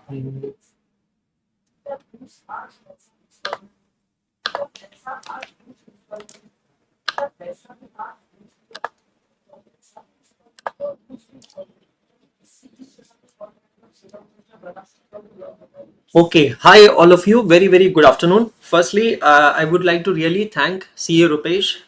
Mhm. Okay, hi all of you. Very, very good afternoon. Firstly, I would like to really thank CA Rupesh,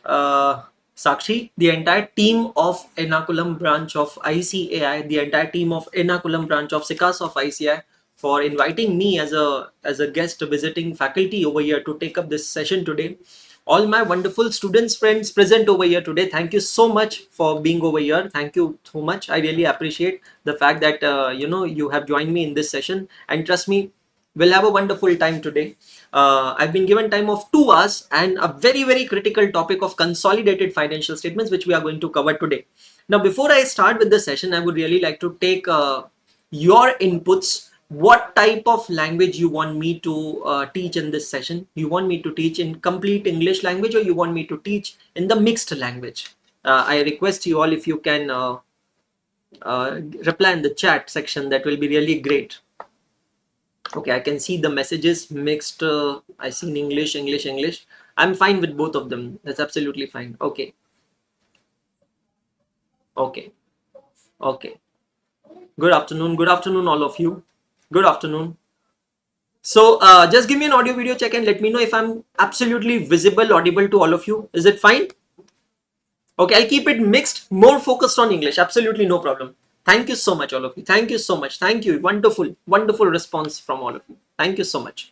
Sakshi, the entire team of Ernakulam branch of ICAI, the entire team of Ernakulam branch of SICAS of ICAI for inviting me as a guest visiting faculty over here to take up this session today. All my wonderful students, friends present over here today, thank you so much for being over here. Thank you so much. I really appreciate the fact that you have joined me in this session, and trust me, we'll have a wonderful time today. I've been given time of 2 hours and a very, very critical topic of consolidated financial statements, which we are going to cover today. Now, before I start with the session, I would really like to take your inputs. What type of language you want me to teach in this session? You want me to teach in complete English language, or you want me to teach in the mixed language? I request you all, if you can reply in the chat section, that will be really great. Okay, I can see the messages mixed. I see in English, English, English. I'm fine with both of them. That's absolutely fine. Okay, okay, okay. Good afternoon, all of you. Good afternoon. So, just give me an audio video check and let me know if I'm absolutely visible, audible to all of you. Is it fine? Okay, I'll keep it mixed, more focused on English. Absolutely no problem. Thank you so much, all of you. Thank you so much. Thank you. Wonderful, wonderful response from all of you. Thank you so much.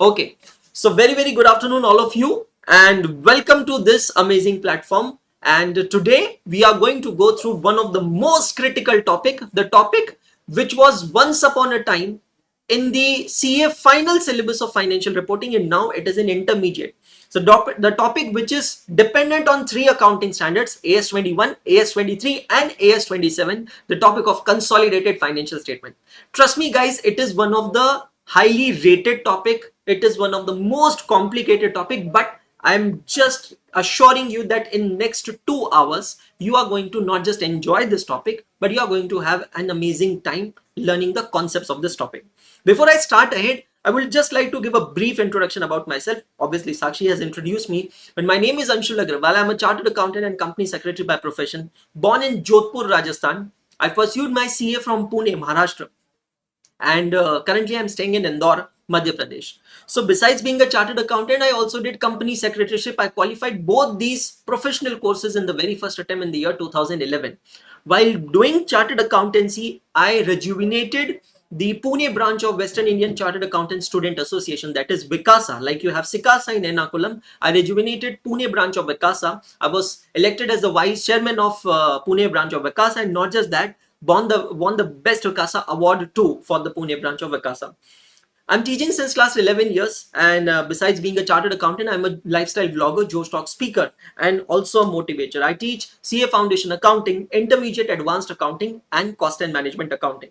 Okay, so very, very good afternoon, all of you, and welcome to this amazing platform. And today we are going to go through one of the most critical topic, the topic which was once upon a time in the CA final syllabus of financial reporting, and now it is an intermediate. So the topic which is dependent on three accounting standards, AS21, AS23 and AS27, the topic of consolidated financial statement. Trust me guys, it is one of the highly rated topic. It is one of the most complicated topic, but I'm just assuring you that in next 2 hours, you are going to not just enjoy this topic, but you are going to have an amazing time learning the concepts of this topic. Before I start ahead, I would just like to give a brief introduction about myself. Obviously, Sakshi has introduced me, but my name is Anshul Agrawal. I'm a chartered accountant and company secretary by profession. Born in Jodhpur, Rajasthan, I pursued my CA from Pune, Maharashtra, and currently I'm staying in Indore, Madhya Pradesh. So besides being a chartered accountant, I also did company secretaryship. I qualified both these professional courses in the very first attempt in the year 2011. While doing chartered accountancy, I rejuvenated the Pune branch of Western Indian Chartered Accountants Student Association, that is Vikasa. Like you have Sikasa in Ernakulam, I rejuvenated Pune branch of Vikasa. I was elected as the vice chairman of Pune branch of Vikasa, and not just that, won the best Vikasa award too for the Pune branch of Vikasa. I'm teaching since last 11 years, and besides being a chartered accountant, I'm a lifestyle vlogger, Joe Stock speaker, and also a motivator. I teach CA Foundation Accounting, Intermediate Advanced Accounting, and Cost and Management Accounting.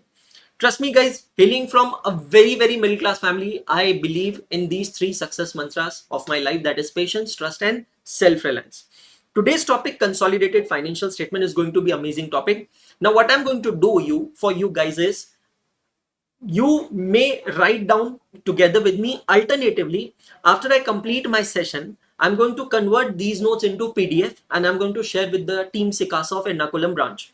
Trust me, guys, hailing from a very, very middle class family, I believe in these three success mantras of my life, that is patience, trust, and self reliance. Today's topic, consolidated financial statement, is going to be amazing topic. Now, what I'm going to do for you guys is, you may write down together with me. Alternatively, after I complete my session, I'm going to convert these notes into PDF, and I'm going to share with the team Sikasa of Ernakulam branch.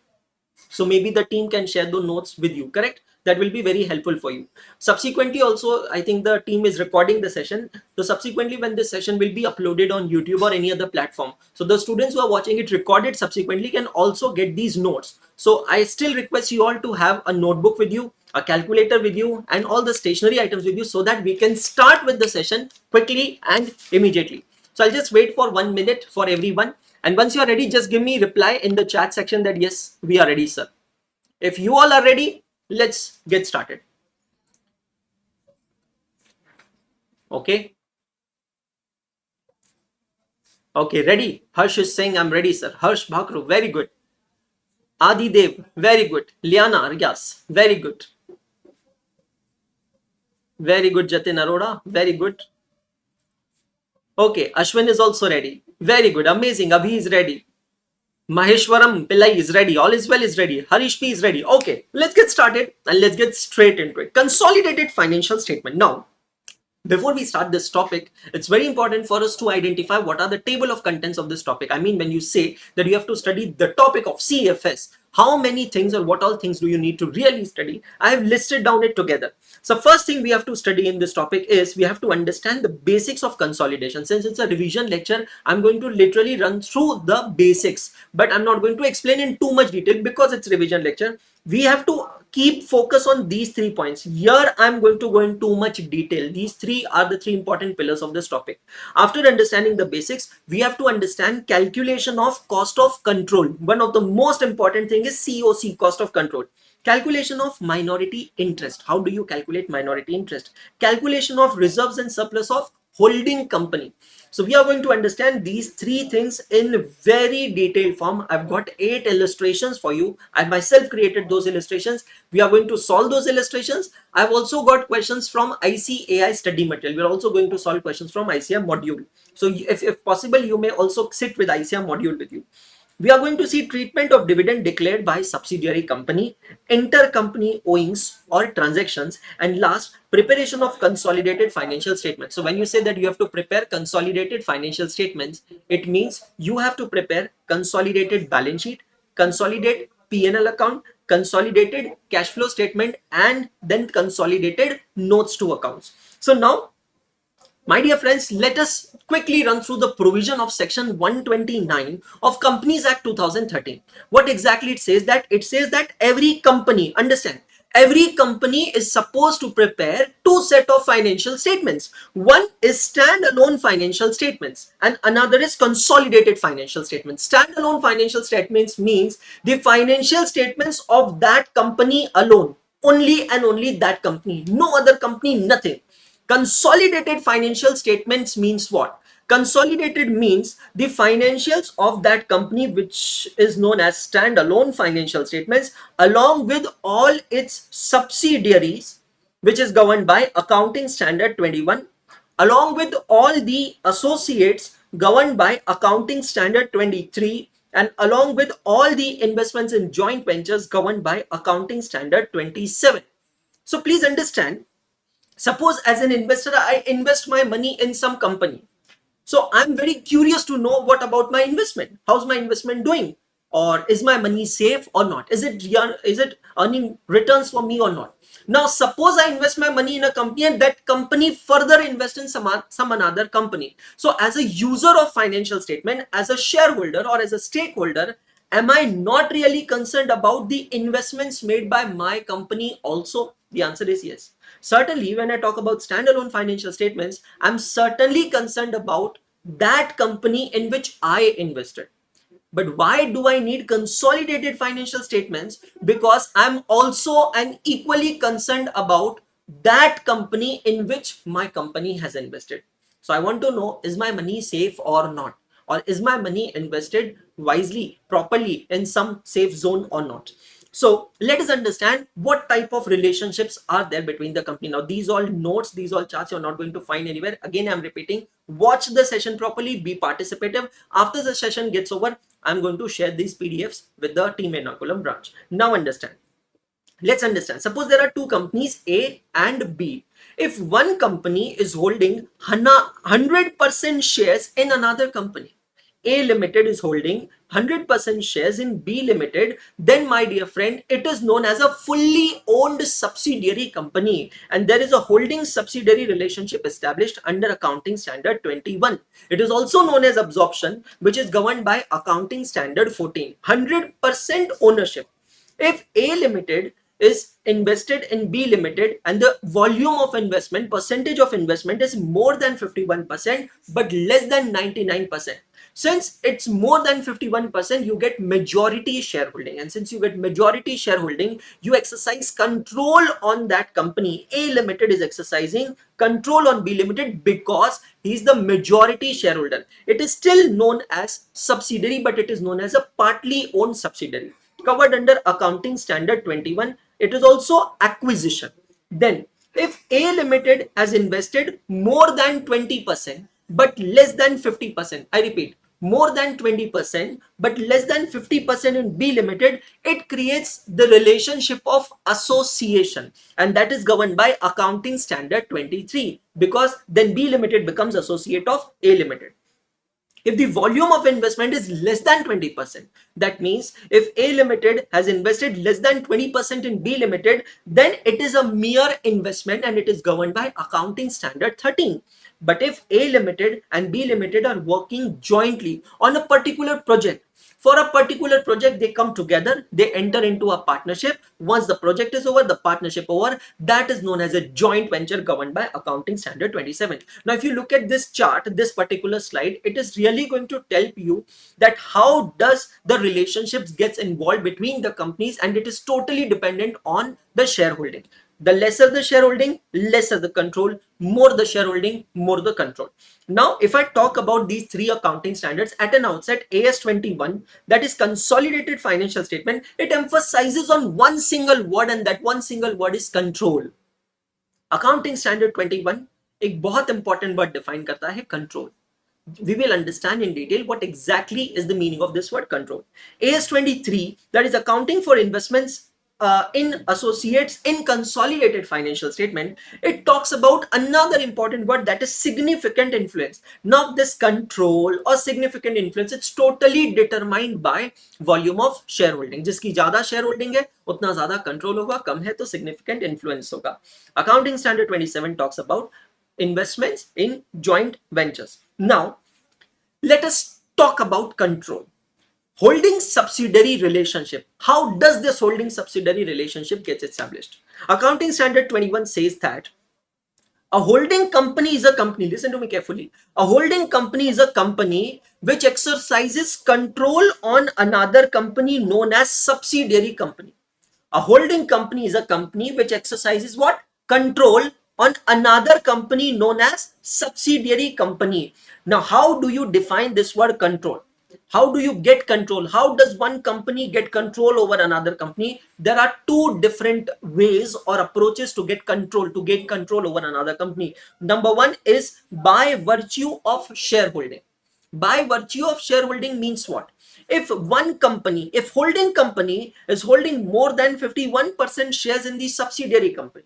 So maybe the team can share the notes with you, correct? That will be very helpful for you. Subsequently also, I think the team is recording the session, so subsequently when this session will be uploaded on YouTube or any other platform, so the students who are watching it recorded subsequently can also get these notes. So I still request you all to have a notebook with you, a calculator with you, and all the stationery items with you, so that we can start with the session quickly and immediately. So I'll just wait for 1 minute for everyone. And once you are ready, just give me reply in the chat section that yes, we are ready, sir. If you all are ready, let's get started. Okay. Okay, ready? Harsh is saying I'm ready, sir. Harsh Bhakru, very good. Adi Dev, very good. Liana Argyas, very good. Very good, Jatin Arora, very good. Okay, Ashwin is also ready. Very good, amazing. Abhi is ready. Maheshwaram Pillai is ready. All is well is ready. Harish P is ready. Okay, let's get started and let's get straight into it. Consolidated financial statement. Now, before we start this topic, it's very important for us to identify what are the table of contents of this topic. I mean, when you say that you have to study the topic of CFS, how many things or what all things do you need to really study? I have listed down it together. So first thing we have to study in this topic is we have to understand the basics of consolidation. Since it's a revision lecture, I'm going to literally run through the basics, but I'm not going to explain in too much detail because it's revision lecture. We have to keep focus on these 3 points. Here I'm going to go in too much detail. These three are the 3 important pillars of this topic. After understanding the basics, we have to understand calculation of cost of control. One of the most important thing is COC, cost of control. Calculation of minority interest. How do you calculate minority interest? Calculation of reserves and surplus of holding company. So we are going to understand these three things in very detailed form. I've got 8 illustrations for you. I myself created those illustrations. We are going to solve those illustrations. I've also got questions from ICAI study material. We're also going to solve questions from ICAI module. So if possible, you may also sit with ICAI module with you. We are going to see treatment of dividend declared by subsidiary company, intercompany owings or transactions, and last, preparation of consolidated financial statements. So when you say that you have to prepare consolidated financial statements, it means you have to prepare consolidated balance sheet, consolidated P&L account, consolidated cash flow statement, and then consolidated notes to accounts. So now, my dear friends, let us quickly run through the provision of section 129 of Companies Act 2013. What exactly it says? That it says that every company, understand, every company is supposed to prepare 2 sets of financial statements. One is standalone financial statements and another is consolidated financial statements. Standalone financial statements means the financial statements of that company alone, only and only that company, no other company, nothing. Consolidated financial statements means what? Consolidated means the financials of that company, which is known as standalone financial statements, along with all its subsidiaries, which is governed by Accounting Standard 21, along with all the associates governed by Accounting Standard 23, and along with all the investments in joint ventures governed by Accounting Standard 27. So please understand, suppose as an investor, I invest my money in some company. So I'm very curious to know what about my investment. How's my investment doing? Or is my money safe or not? Is it earning returns for me or not? Now, suppose I invest my money in a company and that company further invest in some another company. So as a user of financial statement, as a shareholder or as a stakeholder, am I not really concerned about the investments made by my company also? The answer is yes. Certainly, when I talk about standalone financial statements, I'm certainly concerned about that company in which I invested. But why do I need consolidated financial statements? Because I'm also and equally concerned about that company in which my company has invested. So I want to know, is my money safe or not? Or is my money invested wisely, properly in some safe zone or not? So let us understand what type of relationships are there between the company. Now, these all notes, these all charts you're not going to find anywhere. Again, I'm repeating, watch the session properly, be participative. After the session gets over, I'm going to share these PDFs with the team Ernakulam branch. Now understand. Let's understand. Suppose there are two companies, A and B. If one company is holding 100% shares in another company, A Limited is holding 100% shares in B Limited, then my dear friend, it is known as a fully owned subsidiary company, and there is a holding subsidiary relationship established under Accounting Standard 21. It is also known as absorption, which is governed by Accounting Standard 14. 100% ownership. If A Limited is invested in B Limited and the volume of investment, percentage of investment is more than 51% but less than 99%. Since it's more than 51%, you get majority shareholding, and since you get majority shareholding, you exercise control on that company. A Limited is exercising control on B Limited because he's the majority shareholder. It is still known as subsidiary, but it is known as a partly owned subsidiary, covered under Accounting Standard 21. It is also acquisition. Then, if A Limited has invested more than 20% but less than 50%, I repeat, more than 20% but less than 50% in B Limited, it creates the relationship of association, and that is governed by Accounting Standard 23, because then B Limited becomes associate of A Limited. If the volume of investment is less than 20%, that means if A Limited has invested less than 20% in B Limited, then it is a mere investment and it is governed by Accounting Standard 13. But if A Limited and B Limited are working jointly on a particular project, for a particular project, they come together, they enter into a partnership. Once the project is over, the partnership over, that is known as a joint venture governed by Accounting Standard 27. Now, if you look at this chart, this particular slide, it is really going to tell you that how does the relationships gets involved between the companies, and it is totally dependent on the shareholding. The lesser the shareholding, lesser the control, more the shareholding, more the control. Now, if I talk about these three accounting standards at an outset, AS21, that is consolidated financial statement, it emphasizes on one single word, and that one single word is control. Accounting Standard 21 एक बहुत important word define करता है control. We will understand in detail what exactly is the meaning of this word control. AS23, that is accounting for investments in associates in consolidated financial statement, it talks about another important word, that is significant influence. Now this control or significant influence, it's totally determined by volume of shareholding. जिसकी ज्यादा shareholding है उतना ज्यादा control होगा, कम है तो significant influence होगा. Accounting Standard 27 talks about investments in joint ventures. Now let us talk about control. Holding subsidiary relationship. How does this holding subsidiary relationship get established? Accounting Standard 21 says that a holding company is a company. Listen to me carefully. A holding company is a company which exercises control on another company known as subsidiary company. A holding company is a company which exercises what? Control on another company known as subsidiary company. Now, how do you define this word control? How do you get control? How does one company get control over another company? There are two different ways or approaches to get control over another company. Number one is by virtue of shareholding. By virtue of shareholding means what? If one company, if holding company is holding more than 51% shares in the subsidiary company,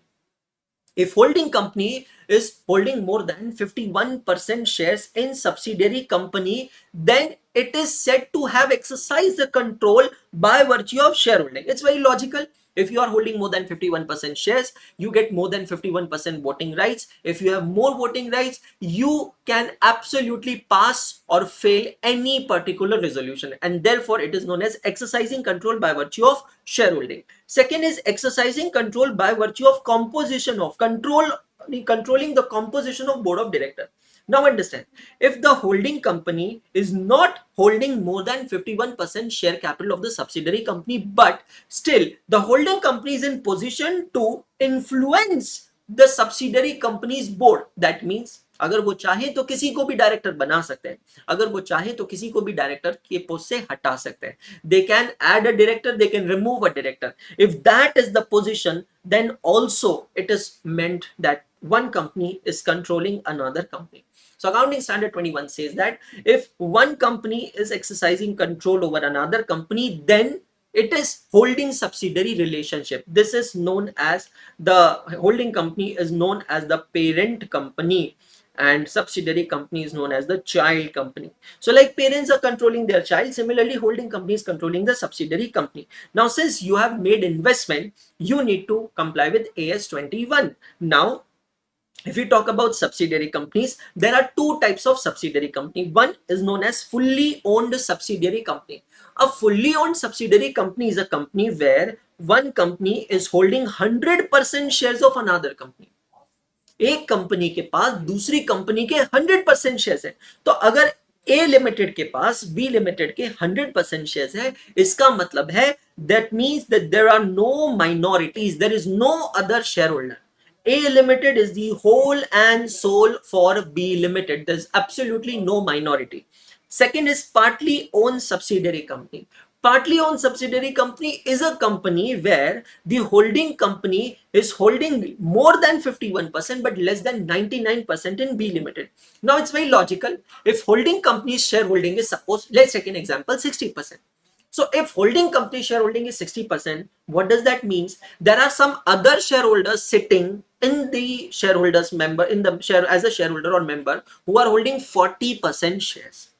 if holding company is holding more than 51% shares in subsidiary company, then it is said to have exercised the control by virtue of shareholding. It's very logical. If you are holding more than 51% shares, you get more than 51% voting rights. If you have more voting rights, you can absolutely pass or fail any particular resolution, and therefore it is known as exercising control by virtue of shareholding. Second is exercising control by virtue of composition of controlling the composition of board of director. Now understand, if the holding company is not holding more than 51% share capital of the subsidiary company, but still the holding company is in position to influence the subsidiary company's board, that means अगर वो चाहे तो किसी को भी director बना सकते हैं, अगर वो चाहे तो किसी को भी डायरेक्टर के पोस्ट से हटा सकते हैं. They can add a director, they can remove a director. If that is the position, then also it is meant that one company is controlling another company. So Accounting Standard 21 says that if one company is exercising control over another company, then it is holding subsidiary relationship. This is known as, the holding company is known as the parent company, and subsidiary company is known as the child company. So like parents are controlling their child, similarly holding company is controlling the subsidiary company. Now since you have made investment, you need to comply with AS21. Now if you talk about subsidiary companies, there are two types of subsidiary company. One is known as fully owned subsidiary company. A fully owned subsidiary company is a company where one company is holding 100% shares of another company. एक company के पास दूसरी company के 100% shares है, तो अगर ए limited के पास B limited के 100% shares है, इसका मतलब है that means that there are no minorities, there is no other shareholder. A Limited is the whole and sole for B Limited. There's absolutely no minority. Second is partly owned subsidiary company. Partly owned subsidiary company is a company where the holding company is holding more than 51% but less than 99% in B Limited. Now it's very logical. If holding company's shareholding is, suppose, let's take an example, 60%. So if holding company shareholding is 60%, what does that mean? There are some other shareholders sitting in the shareholders member, in the share as a shareholder or member, who are holding 40% shares.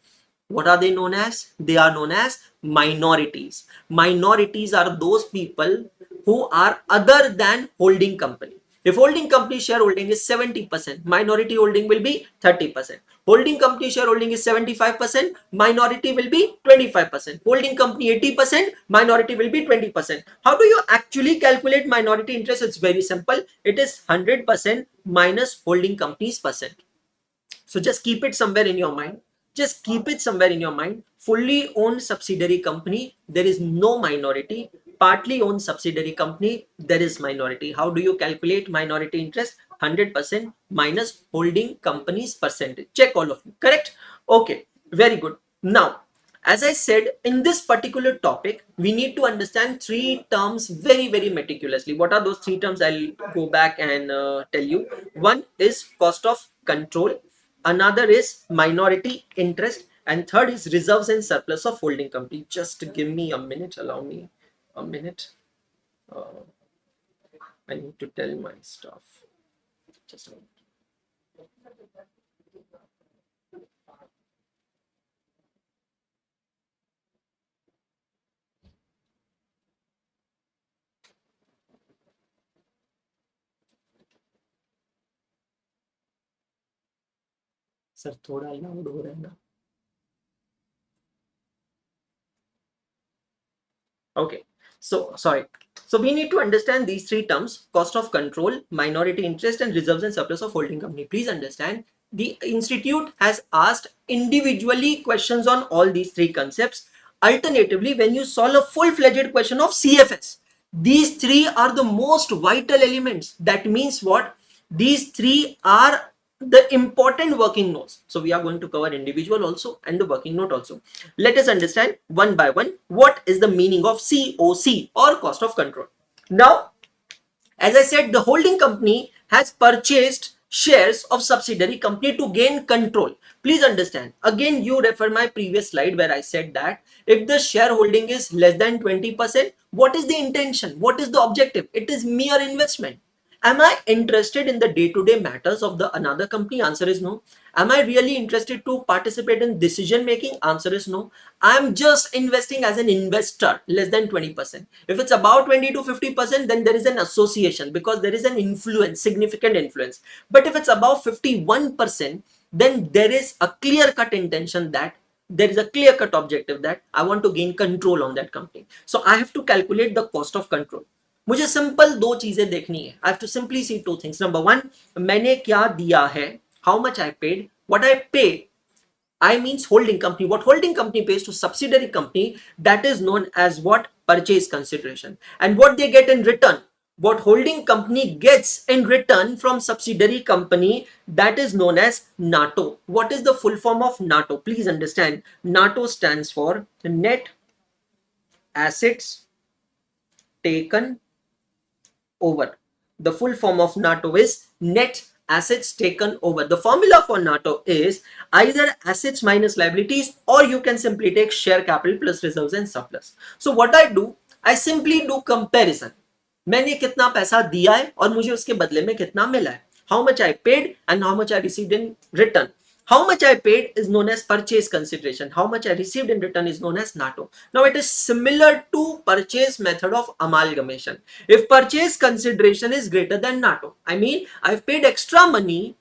What are they known as? They are known as minorities. Minorities are those people who are other than holding company. If holding company shareholding is 70%, minority holding will be 30%. Holding company shareholding is 75%, minority will be 25%. Holding company 80%, minority will be 20%. How do you actually calculate minority interest? It's very simple. It is 100% minus holding company's percent. So just keep it somewhere in your mind. Just keep it somewhere in your mind. Fully owned subsidiary company, there is no minority. Partly owned subsidiary company, there is minority. How do you calculate minority interest? 100% minus holding company's percentage. Check all of you. Correct? Okay. Very good. Now, as I said, in this particular topic, we need to understand three terms very, very meticulously. What are those three terms? I'll go back and tell you. One is cost of control, another is minority interest, and third is reserves and surplus of holding company. Just give me a minute. Allow me a minute. Uh, I need to tell my stuff. Just a minute. Sir थोड़ा loud हो रहा है ना. Okay, so sorry. So we need to understand these three terms: cost of control, minority interest, and reserves and surplus of holding company. Please understand, the institute has asked individually questions on all these three concepts. Alternatively, when you solve a full-fledged question of CFS, these three are the most vital elements. That means what? These three are the important working notes. So we are going to cover individual also and the working note also. Let us understand one by one what is the meaning of COC or cost of control. Now, as I said, the holding company has purchased shares of subsidiary company to gain control. Please understand, again you refer my previous slide where I said that if the shareholding is less than 20%, what is the intention? What is the objective? It is mere investment. Am I interested in the day-to-day matters of the another company? Answer is no. Am I really interested to participate in decision making? Answer is no. I'm just investing as an investor, less than 20%. If it's about 20 to 50%, then there is an association because there is an influence, significant influence. But if it's above 51%, then there is a clear-cut intention that there is a clear-cut objective that I want to gain control on that company. So I have to calculate the cost of control. मुझे simple दो चीजें देखनी है. I have to simply see two things. Number one, मैंने क्या दिया है, how much I paid, what I pay. I means holding company. What holding company pays to subsidiary company, that is known as what? Purchase consideration. And what they get in return, what holding company gets in return from subsidiary company, that is known as NATO. What is the full form of NATO? Please understand, NATO stands for net assets taken over. The full form of NATO is net assets taken over. The formula for NATO is either assets minus liabilities, or you can simply take share capital plus reserves and surplus. So what I do, I simply do comparison. मैंने कितना पैसा दिया है और मुझे उसके बदले में कितना मिला है. How much I paid and how much I received in return. How much I paid is known as purchase consideration. How much I received in return is known as NATO. Now it is similar to purchase method of amalgamation. If purchase consideration is greater than NATO, I mean I've paid extra money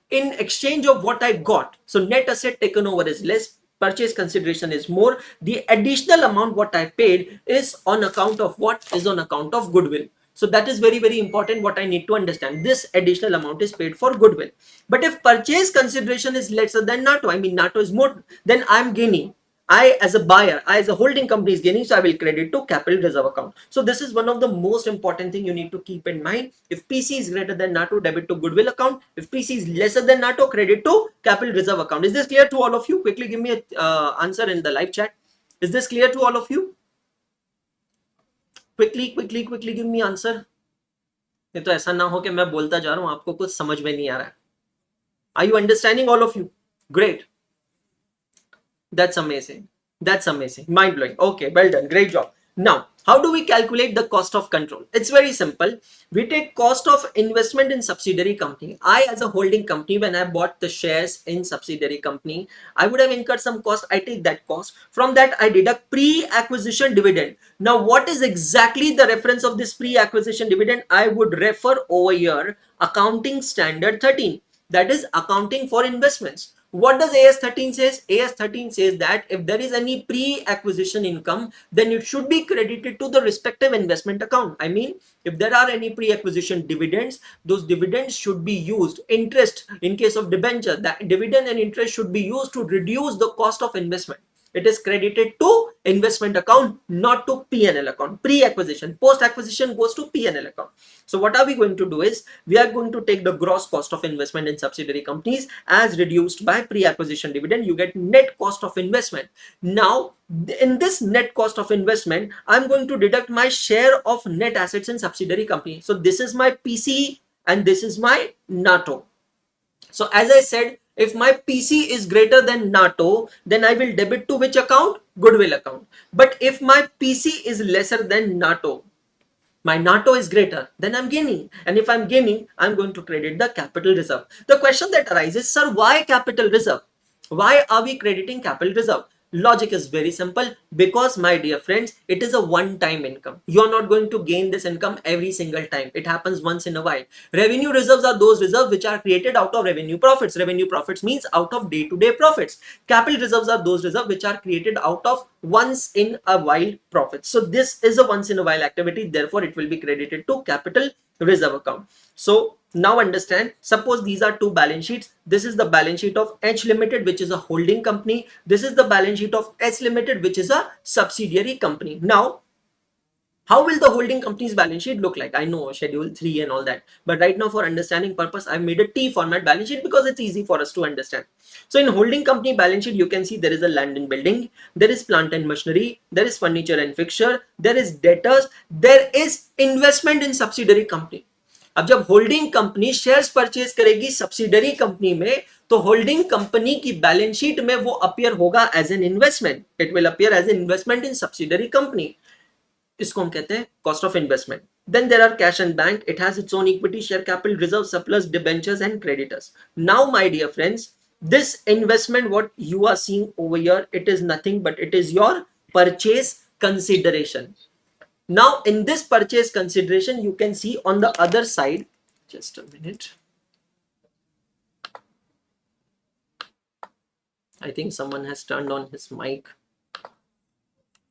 in exchange of what I got. So net asset taken over is less, purchase consideration is more. The additional amount what I paid is on account of what? Is on account of goodwill. So that is very, very important what I need to understand. This additional amount is paid for goodwill. But if purchase consideration is lesser than NATO, I mean NATO is more, then I'm gaining. I as a buyer, I as a holding company is gaining, so I will credit to capital reserve account. So this is one of the most important thing you need to keep in mind. If PC is greater than NATO, debit to goodwill account. If PC is lesser than NATO, credit to capital reserve account. Is this clear to all of you? Quickly give me an answer in the live chat. Is this clear to all of you? Quickly give me answer. नहीं तो ऐसा ना हो कि मैं बोलता जा रहा हूं आपको कुछ समझ में नहीं आ रहा है। Are you understanding all of you? Great, that's amazing. That's amazing. Mind blowing. Okay, well done. Great job. Now, how do we calculate the cost of control? It's very simple. We take cost of investment in subsidiary company. I, as a holding company, when I bought the shares in subsidiary company, I would have incurred some cost. I take that cost. From that, I deduct pre-acquisition dividend. Now, what is exactly the reference of this pre-acquisition dividend? I would refer over here accounting standard 13. That is accounting for investments. What does AS 13 says? AS 13 says that if there is any pre-acquisition income, then it should be credited to the respective investment account. I mean, if there are any pre-acquisition dividends, those dividends should be used. Interest, in case of debenture, that dividend and interest should be used to reduce the cost of investment. It is credited to investment account, not to P&L account. Pre-acquisition, post-acquisition goes to P&L account. So what are we going to do is, we are going to take the gross cost of investment in subsidiary companies as reduced by pre-acquisition dividend. You get net cost of investment. Now, in this net cost of investment, I'm going to deduct my share of net assets in subsidiary company. So this is my PC and this is my NATO. So as I said, if my PC is greater than NATO, then I will debit to which account? Goodwill account. But if my PC is lesser than NATO, my NATO is greater, then I'm gaining. And if I'm gaining, I'm going to credit the capital reserve. The question that arises, sir, why capital reserve? Why are we crediting capital reserve? Logic is very simple, because my dear friends, it is a one-time income. You're not going to gain this income every single time. It happens once in a while. Revenue reserves are those reserves which are created out of revenue profits. Revenue profits means out of day-to-day profits. Capital reserves are those reserves which are created out of once in a while profits. So this is a once in a while activity, therefore it will be credited to capital reserve account. So now understand, suppose these are two balance sheets. This is the balance sheet of H Limited, which is a holding company. This is the balance sheet of S Limited, which is a subsidiary company. Now, how will the holding company's balance sheet look like? I know schedule 3 and all that, but right now for understanding purpose, I've made a T format balance sheet because it's easy for us to understand. So in holding company balance sheet, you can see there is a land and building, there is plant and machinery, there is furniture and fixture, there is debtors, there is investment in subsidiary company. अब जब holding company shares purchase करेगी subsidiary company में, तो holding company की balance sheet में वो appear होगा as an investment. It will appear as an investment in subsidiary company. इसको हम कहते हैं cost of investment. Then there are cash and bank. It has its own equity, share capital, reserve, surplus, debentures and creditors. Now my dear friends, this investment what you are seeing over here, it is nothing but it is your purchase consideration. Now in this purchase consideration, you can see on the other side, just a minute, I think someone has turned on his mic.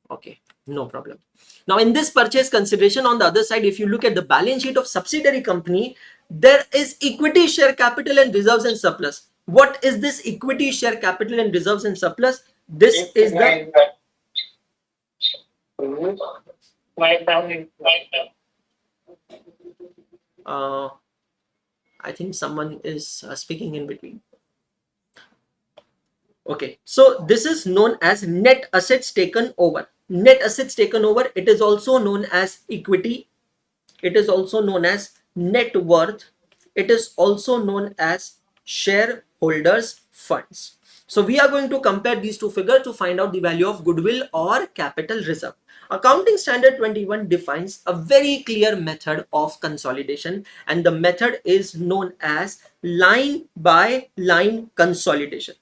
Okay, no problem. Now in this purchase consideration, on the other side, if you look at the balance sheet of subsidiary company, there is equity, share capital and reserves and surplus. What is this equity, share capital and reserves and surplus? This is the I think someone is speaking in between. Okay, so this is known as net assets taken over. Net assets taken over, it is also known as equity. It is also known as net worth. It is also known as shareholders funds. So we are going to compare these two figures to find out the value of goodwill or capital reserve. Accounting standard 21 defines a very clear method of consolidation, and the method is known as line by line consolidation.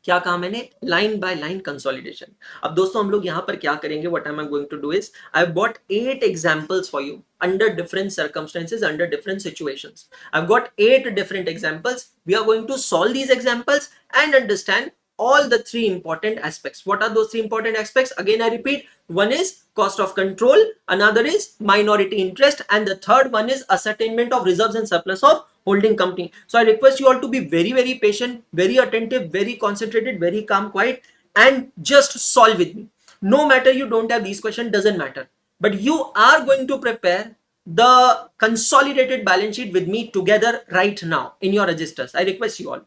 क्या कहा मैंने? Line by line consolidation. अब दोस्तों हम लोग यहाँ पर क्या करेंगे? What I am going to do is, I have got 8 examples for you under different circumstances, under different situations. I've got 8 different examples. We are going to solve these examples and understand all the 3 important aspects. What are those 3 important aspects? Again I repeat, one is cost of control, another is minority interest, and the third one is ascertainment of reserves and surplus of holding company. So I request you all to be very very patient, very attentive, very concentrated, very calm, quiet, and just solve with me. No matter you don't have these questions, doesn't matter, but you are going to prepare the consolidated balance sheet with me together right now in your registers. I request you all.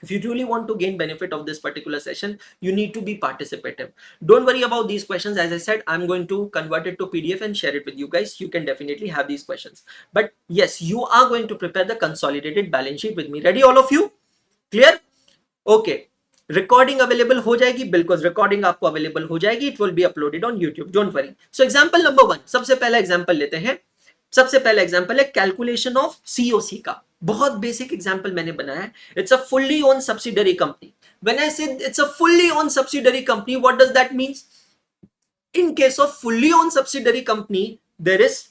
If you truly want to gain benefit of this particular session, you need to be participative. Don't worry about these questions. As I said, I'm going to convert it to PDF and share it with you guys. You can definitely have these questions. But yes, you are going to prepare the consolidated balance sheet with me. Ready, all of you? Clear? Okay. Recording available हो जाएगी, बिल्कुल recording आपको available हो जाएगी. It will be uploaded on YouTube, don't worry. So example number 1, सबसे पहला example लेते हैं. सबसे पहला एग्जांपल है कैलकुलेशन ऑफ सीओसी का. बहुत बेसिक एग्जांपल मैंने बनाया है. It's a fully owned subsidiary company. When I say it's a fully owned subsidiary company, what does that means? In case of fully owned subsidiary company, there is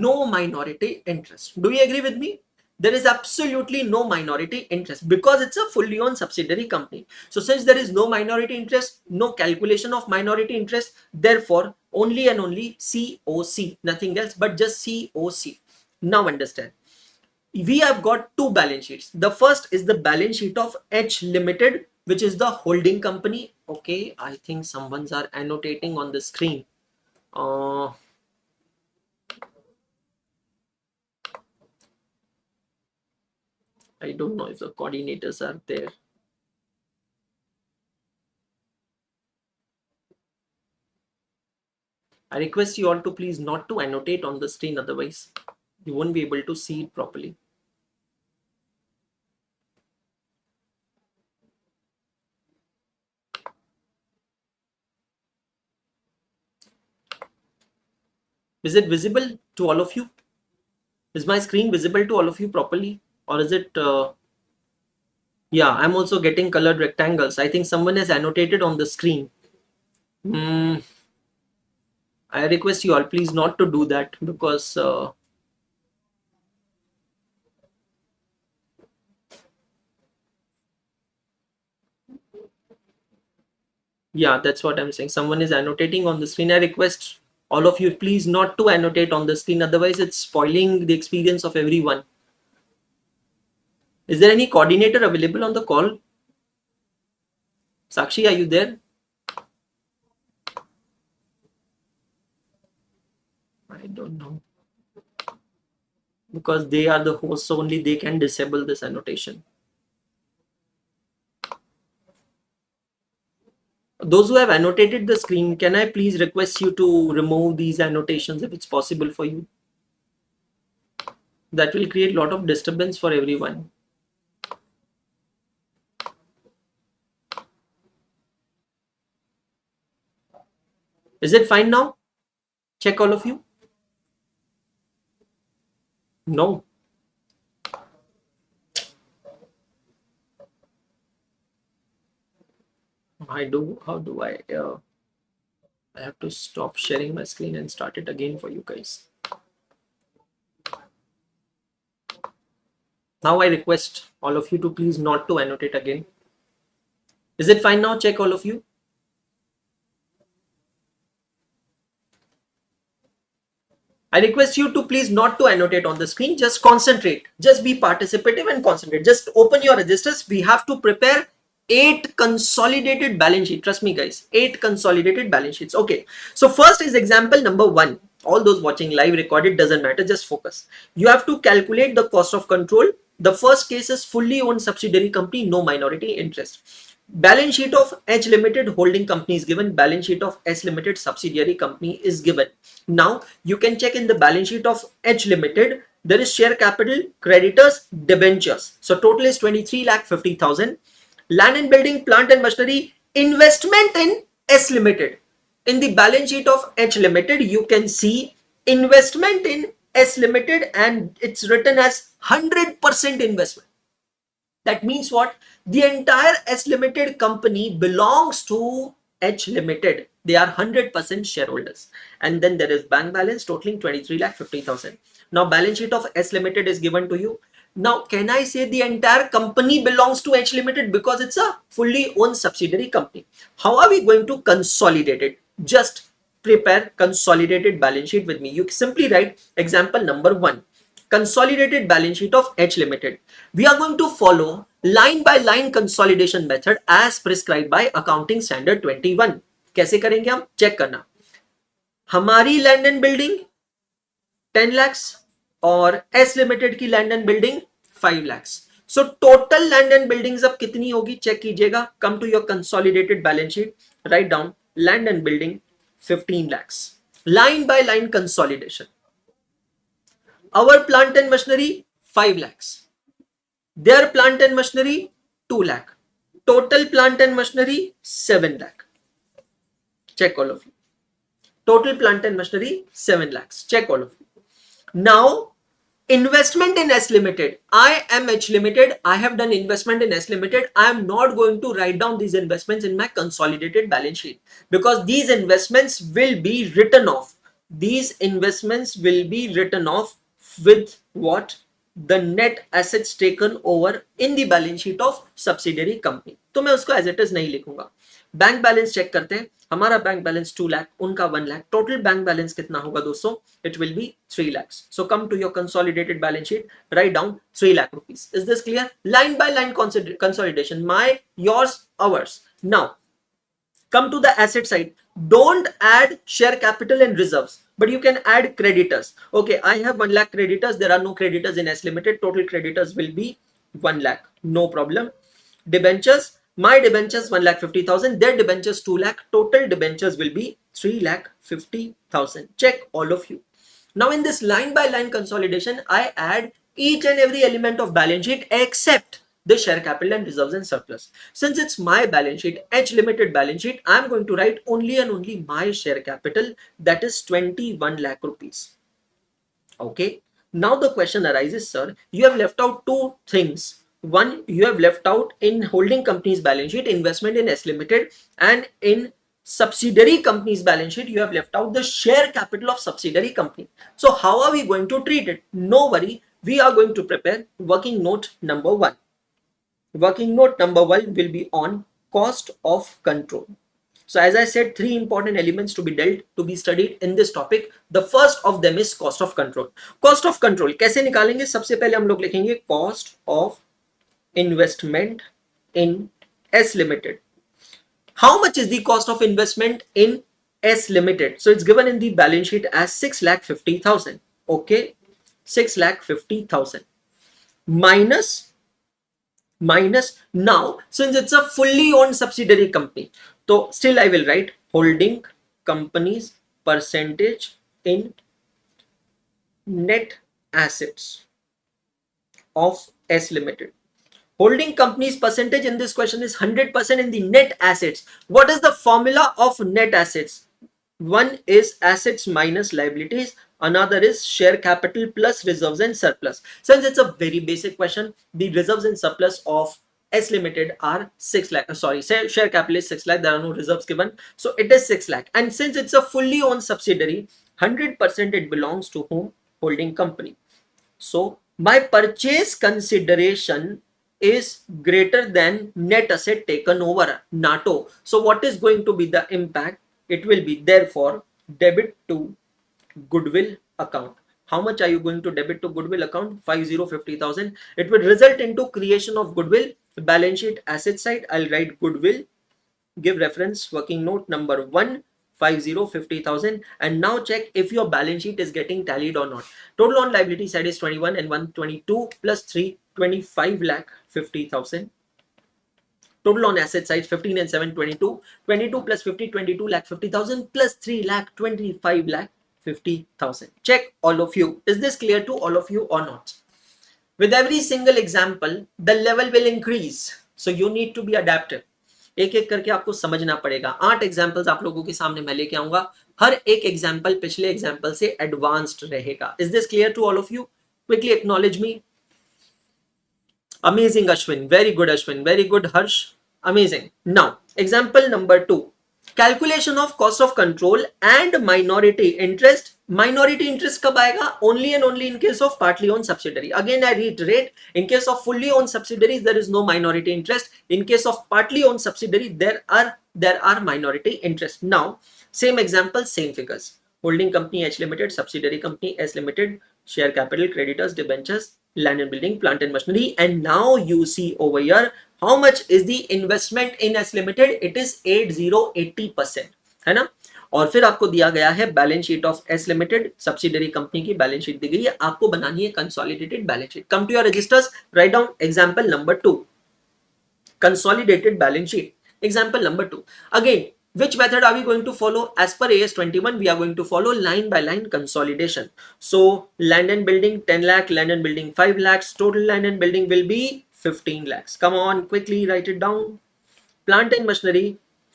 no minority interest. Do you agree with me? There is absolutely no minority interest because it's a fully owned subsidiary company. So since there is no minority interest, no calculation of minority interest, therefore only and only COC, nothing else but just COC. Now understand, we have got two balance sheets. The first is the balance sheet of H Limited, which is the holding company. Okay, I think someone's are annotating on the screen. I don't know if the coordinators are there. I request you all to please not to annotate on the screen, otherwise you won't be able to see it properly. Is it visible to all of you? Is my screen visible to all of you properly? Or is it... yeah, I'm also getting colored rectangles. I think someone has annotated on the screen. I request you all please not to do that, because yeah, that's what I'm saying. Someone is annotating on the screen. I request all of you please not to annotate on the screen, otherwise it's spoiling the experience of everyone. Is there any coordinator available on the call? Sakshi, are you there? I don't know, because they are the hosts, so only they can disable this annotation. Those who have annotated the screen, can I please request you to remove these annotations if it's possible for you? That will create a lot of disturbance for everyone. Is it fine now? Check, all of you. No. How do I have to stop sharing my screen and start it again for you guys. Now I request all of you to please not to annotate again. Is it fine now? Check, all of you. I request you to please not to annotate on the screen. Just concentrate. Just be participative and concentrate. Just open your registers. We have to prepare 8 consolidated balance sheets. Trust me, guys. 8 consolidated balance sheets. Okay. So first is example number 1. All those watching live recorded, doesn't matter. Just focus. You have to calculate the cost of control. The first case is fully owned subsidiary company, no minority interest. Balance sheet of H Limited holding company is given. Balance sheet of S Limited subsidiary company is given. Now you can check in the balance sheet of H Limited. There is share capital, creditors, debentures. So total is 23,50,000. Land and building, plant and machinery, investment in S Limited. In the balance sheet of H Limited, you can see investment in S Limited, and it's written as 100% investment. That means what? The entire S Limited company belongs to H Limited. They are 100% shareholders. And then there is bank balance totaling 23,50,000. Now balance sheet of S Limited is given to you. Now can I say the entire company belongs to H Limited because it's a fully owned subsidiary company? How are we going to consolidate it? Just prepare consolidated balance sheet with me. You simply write example number 1. Consolidated balance sheet of H Limited. We are going to follow line by line consolidation method as prescribed by Accounting Standard 21. कैसे करेंगे हम? Check करना. हमारी land and building 10 lakhs और S Limited की land and building 5 lakhs. So total land and buildings अब कितनी होगी चेक कीजिएगा. Come to your consolidated balance sheet, write down land and building 15 lakhs. Line by line consolidation. Our plant and machinery 5 lakhs. Their plant and machinery 2 lakh. Total plant and machinery 7 lakh. Check all of you. Total plant and machinery 7 lakhs. Check all of you. Now investment in S Limited. I am H Limited. I have done investment in S Limited. I am not going to write down these investments in my consolidated balance sheet because these investments will be written off. These investments will be written off with what? The net assets taken over in the balance sheet of subsidiary company. तो मैं उसको as it is नहीं लिखूंगा. Bank balance check करते हैं. हमारा bank balance 2 lakh, उनका 1 lakh. Total bank balance कितना होगा दोस्तों? It will B 3 lakhs. So come to your consolidated balance sheet, write down 3 lakh rupees. Is this clear? Line by line consolidation. My, yours, ours. Now come to the asset side. Don't add share capital and reserves, but you can add creditors. Okay, I have 1 lakh creditors. There are no creditors in S Limited. Total creditors will be 1 lakh. No problem. Debentures. My debentures 1,50,000. Their debentures 2 lakh. Total debentures will be 3,50,000. Check all of you. Now in this line by line consolidation, I add each and every element of balance sheet except the share capital and reserves and surplus. Since it's my balance sheet, H Limited balance sheet, I'm going to write only and only my share capital, that is 21 lakh rupees. Okay. Now the question arises, sir, you have left out two things. One, you have left out in holding company's balance sheet investment in S Limited, and in subsidiary company's balance sheet you have left out the share capital of subsidiary company. So how are we going to treat it? No worry, we are going to prepare working note number 1. Working note number 1 will be on cost of control. So as I said, 3 important elements to be dealt, to be studied in this topic. The first of them is cost of control. Cost of control कैसे निकालेंगे? सबसे पहले हम लोग लिखेंगे cost of investment in S Limited. How much is the cost of investment in S Limited? So it's given in the balance sheet as 6,50,000. Okay, 6,50,000 minus now, since it's a fully owned subsidiary company, so still I will write holding company's percentage in net assets of S Limited. Holding company's percentage in this question is 100% in the net assets. What is the formula of net assets? One is assets minus liabilities, another is share capital plus reserves and surplus. Since it's a very basic question, the reserves and surplus of S Limited are 6 lakh. Sorry, share capital is 6 lakh. There are no reserves given, so it is 6 lakh. And since it's a fully owned subsidiary, 100% it belongs to whom? Holding company. So my purchase consideration is greater than net asset taken over, NATO. So what is going to be the impact? It will be therefore debit to goodwill account. How much are you going to debit to goodwill account? 50,000. It will result into creation of goodwill. Balance sheet asset side, I'll write goodwill. Give reference working note number 1, 50,000. And now check if your balance sheet is getting tallied or not. Total on liability side is 21 and 122 plus 3, 25 lakh 50,000. Total on asset side 15 and 7, 22. 22 plus 50, 22 lakh 50,000 plus 3 lakh 25 lakh 50,000. Check all of you. Is this clear to all of you or not? With every single example, the level will increase. So you need to be adaptive. एक एक करके आपको समझना पड़ेगा. 8 examples आप लोगों के सामने मैं लेके आऊंगा. हर एक एग्जांपल पिछले एग्जांपल से एडवांस्ड रहेगा. Is this clear to all of you? Quickly acknowledge me. Amazing, Ashwin. Very good, Ashwin. Very good, Harsh. Amazing. Now, example number 2. Calculation of cost of control and minority interest. Minority interest कब आएगा? Only and only in case of partly owned subsidiary. Again, I reiterate, in case of fully owned subsidiaries, there is no minority interest. In case of partly owned subsidiary, there are minority interest. Now, same example, same figures. Holding company H Limited, subsidiary company S Limited, share capital, creditors, debentures, land and building, plant and machinery. And now you see over here, how much is the investment in S Limited? It is 80%. है ना? और फिर आपको दिया गया है balance sheet of S limited, subsidiary company की balance sheet दी गई है, आपको बनानी है consolidated balance sheet. Come to your registers, write down example number 2, consolidated balance sheet. Example number 2. Again, which method are we going to follow? As per AS 21, we are going to follow line by line consolidation. So, land and building 10 lakh, land and building 5 lakhs, total land and building will be 15 lakhs. Come on, quickly write it down. Plant and machinery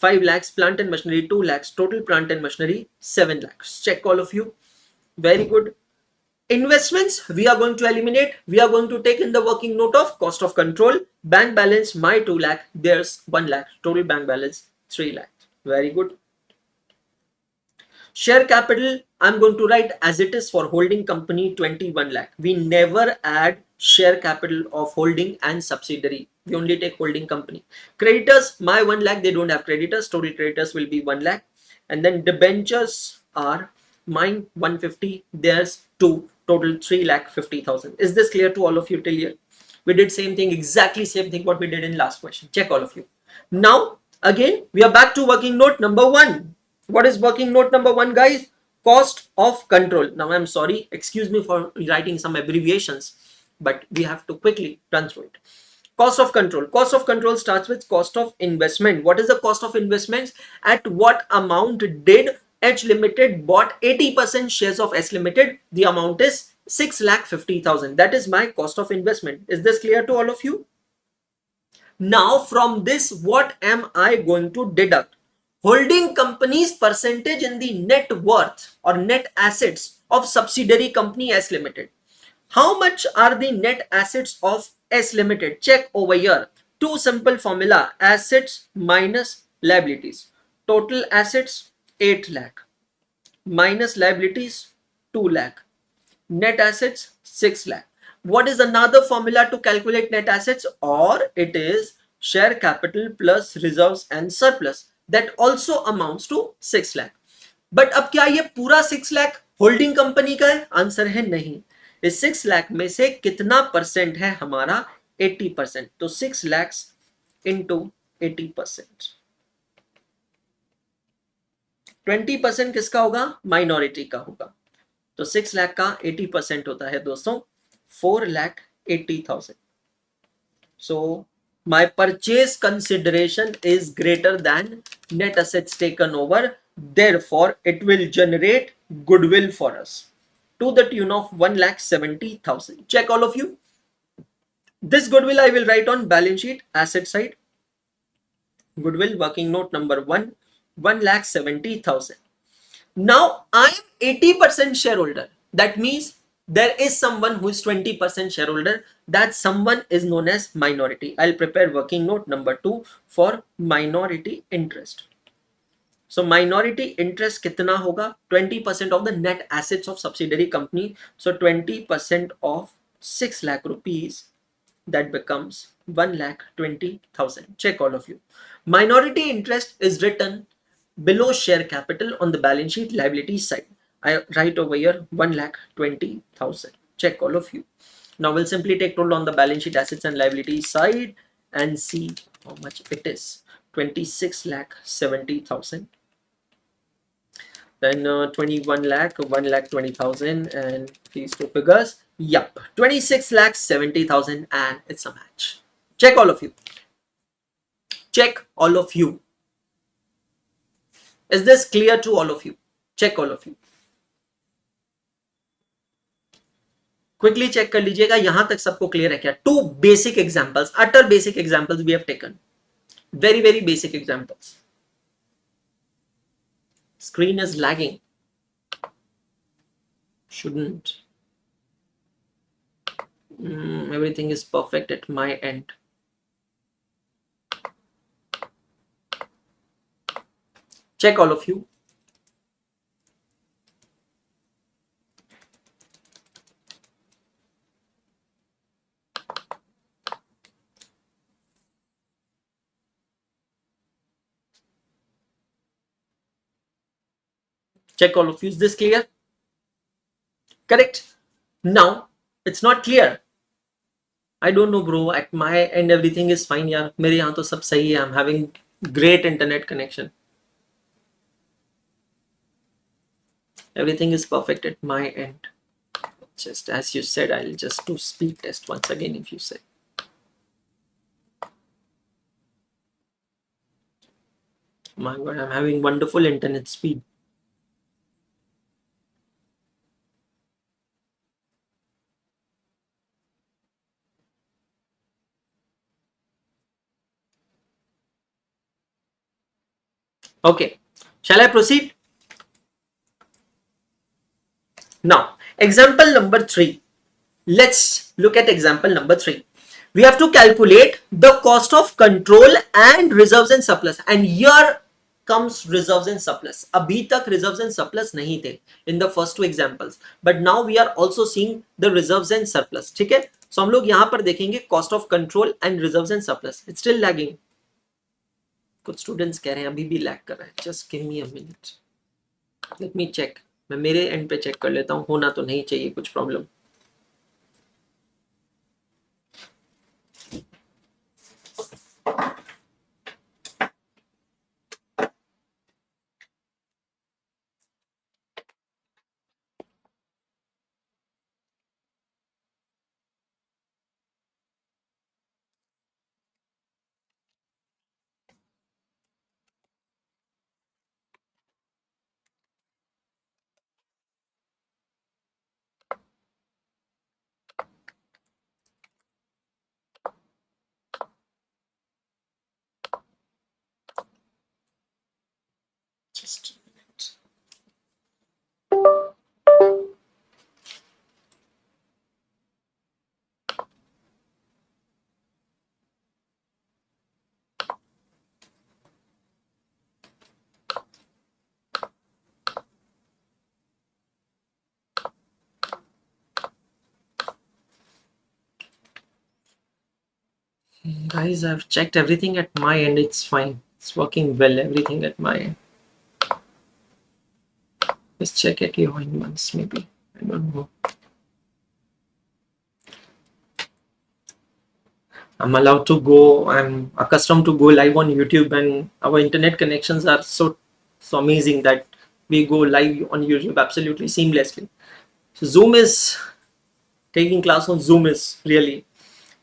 5 lakhs, plant and machinery 2 lakhs, total plant and machinery 7 lakhs. Check all of you. Very good. Investments we are going to eliminate. We are going to take in the working note of cost of control. Bank balance my 2 lakh, there's 1 lakh, total bank balance 3 lakh. Very good. Share capital I'm going to write as it is for holding company 21 lakh. We never add share capital of holding and subsidiary, we only take holding company. Creditors my 1 lakh, they don't have creditors, total creditors will be 1 lakh. And then debentures are mine 150, there's 2, total 3,50,000. Is this clear to all of you till here? We did same thing, exactly same thing what we did in last question. Check all of you. Now again we are back to working note number 1. What is working note number 1, guys? Cost of control. Now I'm sorry, excuse me for writing some abbreviations, but we have to quickly run through it. Cost of control. Cost of control starts with cost of investment. What is the cost of investments? At what amount did H Limited bought 80% shares of S Limited? The amount is 6,50,000. That is my cost of investment. Is this clear to all of you? Now from this, what am I going to deduct? Holding company's percentage in the net worth or net assets of subsidiary company S Limited. How much are the net assets of S Limited? Check over here. Two simple formula, assets minus liabilities. Total assets 8 lakh minus liabilities 2 lakh. Net assets 6 lakh. What is another formula to calculate net assets? Or it is share capital plus reserves and surplus. That also amounts to 6 lakh. But अब क्या ये पूरा 6 lakh holding company का है? Answer है नहीं. इस 6 लाख में से कितना परसेंट है हमारा? 80%. तो 6 लाख इंटू 80%. 20% किसका होगा? माइनॉरिटी का होगा. तो 6 लाख का 80% होता है दोस्तों 4,80,000. सो my purchase consideration is greater than net assets taken over. Therefore, it will generate goodwill for us to the tune of 1,70,000. Check all of you. This goodwill I will write on balance sheet asset side. Goodwill working note number 1, 1,70,000. Now I am 80% shareholder. That means there is someone who is 20% shareholder. That someone is known as minority. I'll prepare working note number 2 for minority interest. So minority interest kitna hoga? 20% of the net assets of subsidiary company. So 20% of 6 lakh rupees, that becomes 1,20,000. Check all of you. Minority interest is written below share capital on the balance sheet liability side. I write over here 1,20,000. Check all of you. Now we'll simply take total on the balance sheet assets and liability side and see how much it is. 26,70,000. Then 21 lakh, 1,20,000, and these two figures. Yup, 26,70,000, and it's a match. Check all of you. Check all of you. Is this clear to all of you? Check all of you. Quickly check कर लीजिएगा यहां तक सबको clear है क्या? Two basic examples, utter basic examples we have taken. Very basic examples. Screen is lagging. Shouldn't. Everything is perfect at my end. Check all of you. Check all of you. Is this clear? Correct. Now it's not clear. I don't know, bro. At my end, everything is fine, यार. मेरे यहाँ तो सब सही है. I'm having great internet connection. Everything is perfect at my end. Just as you said, I'll just do speed test once again if you say. My God, I'm having wonderful internet speed. Okay, shall I proceed? Now, example number 3. Let's look at example number 3. We have to calculate the cost of control and reserves and surplus. And here comes reserves and surplus. Abhi tak reserves and surplus nahi the in the first two examples. But now we are also seeing the reserves and surplus. ठीक है? So हम लोग यहाँ पर देखेंगे cost of control and reserves and surplus. It's still lagging. कुछ students कह रहे हैं अभी भी लैग कर रहा है. Just give me a minute. Let me check. मैं मेरे एंड पे चेक कर लेता हूँ. होना तो नहीं चाहिए कुछ problem. Just a minute. Guys, I've checked everything at my end. It's fine. It's working well. Everything at my end. Let's check at your end once, maybe. I don't know. I'm allowed to go. I'm accustomed to go live on YouTube, and our internet connections are so amazing that we go live on YouTube absolutely seamlessly. So Zoom is taking class on Zoom is really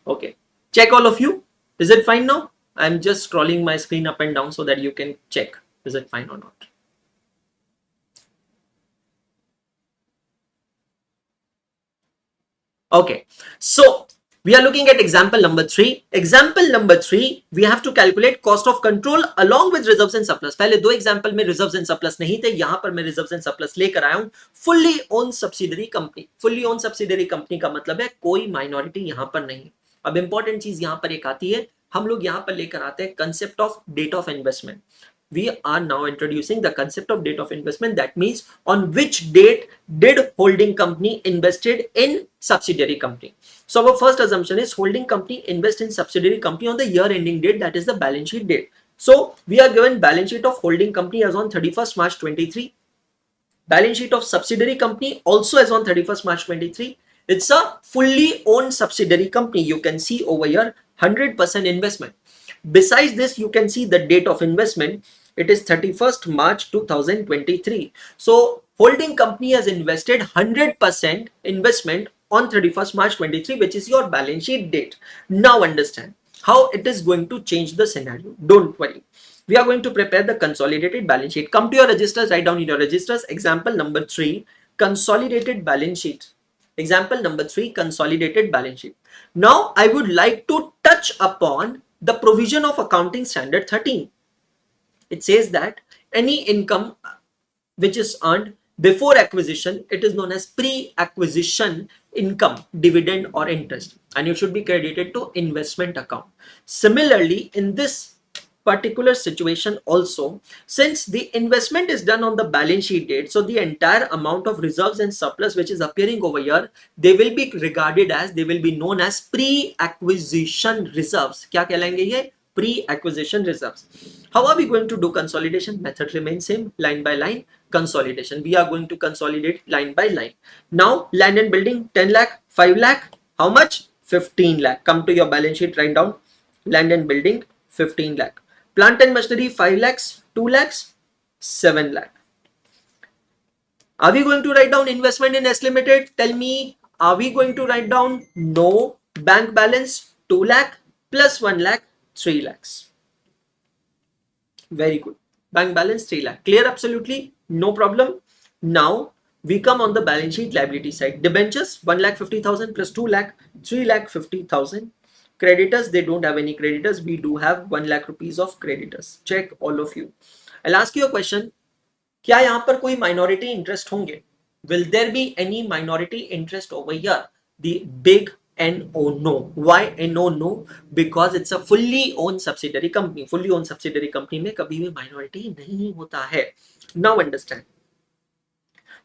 okay. Check all of you. Is it fine now? I'm just scrolling my screen up and down so that you can check. Is it fine or not? Okay, so we are looking at example number 3. Example number 3, we have to calculate cost of control along with reserves and surplus. पहले दो example में reserves and surplus नहीं थे, यहाँ पर मैं reserves and surplus लेकर आया हूँ. Fully owned subsidiary company. Fully owned subsidiary company का मतलब है कोई minority यहाँ पर नहीं. अब important चीज यहाँ पर एक आती है, हम लोग यहाँ पर लेकर आते हैं concept of date of investment. We are now introducing the concept of date of investment. That means on which date did holding company invested in subsidiary company. So our first assumption is holding company invest in subsidiary company on the year ending date, that is the balance sheet date. So we are given balance sheet of holding company as on 31st March 23. Balance sheet of subsidiary company also as on 31st March 23. It's a fully owned subsidiary company. You can see over here 100% investment. Besides this, you can see the date of investment. It is 31st March 2023. So holding company has invested 100% investment on 31st March 23, which is your balance sheet date. Now understand how it is going to change the scenario. Don't worry. We are going to prepare the consolidated balance sheet. Come to your registers, write down in your registers. Example number 3, consolidated balance sheet. Example number 3, consolidated balance sheet. Now I would like to touch upon the provision of accounting standard 13. It says that any income which is earned before acquisition, it is known as pre-acquisition income, dividend or interest, and it should be credited to investment account. Similarly, in this particular situation also, since the investment is done on the balance sheet date, so the entire amount of reserves and surplus which is appearing over here, they will be regarded as, they will be known as pre-acquisition reserves. क्या कहलाएंगे ये? Pre-acquisition reserves. How are we going to do consolidation? Method remains same, line by line consolidation. We are going to consolidate line by line. Now land and building 10 lakh, 5 lakh, how much? 15 lakh. Come to your balance sheet, write down land and building 15 lakh. Plant and machinery 5 lakhs, 2 lakhs, 7 lakh. Are we going to write down investment in S Limited? Tell me, are we going to write down? No. Bank balance 2 lakh plus 1 lakh, 3 lakhs. Very good. Bank balance 3 lakh. Clear? Absolutely. No problem. Now we come on the balance sheet liability side. Debentures 1,50,000 plus 2 lakh, 3,50,000. Creditors, they don't have any creditors. We do have 1 lakh rupees of creditors. Check all of you. I'll ask you a question. क्या यहाँ पर कोई minority interest होंगे? Will there be any minority interest over here? The big NO no. Why NO no? Because it's a fully owned subsidiary company. Fully owned subsidiary company में कभी भी minority नहीं होता है. Now understand.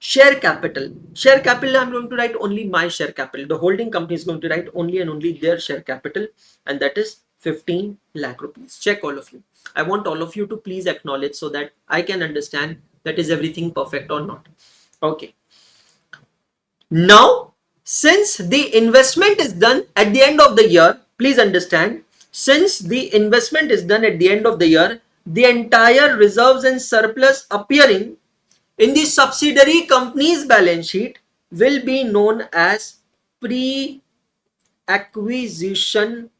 Share capital. Share capital, I'm going to write only my share capital. The holding company is going to write only and only their share capital, and that is 15 lakh rupees. Check all of you. I want all of you to please acknowledge so that I can understand that is everything perfect or not. Okay. Now, since the investment is done at the end of the year, please understand, since the investment is done at the end of the year, the entire reserves and surplus appearing in the subsidiary company's balance sheet will be known as pre-acquisition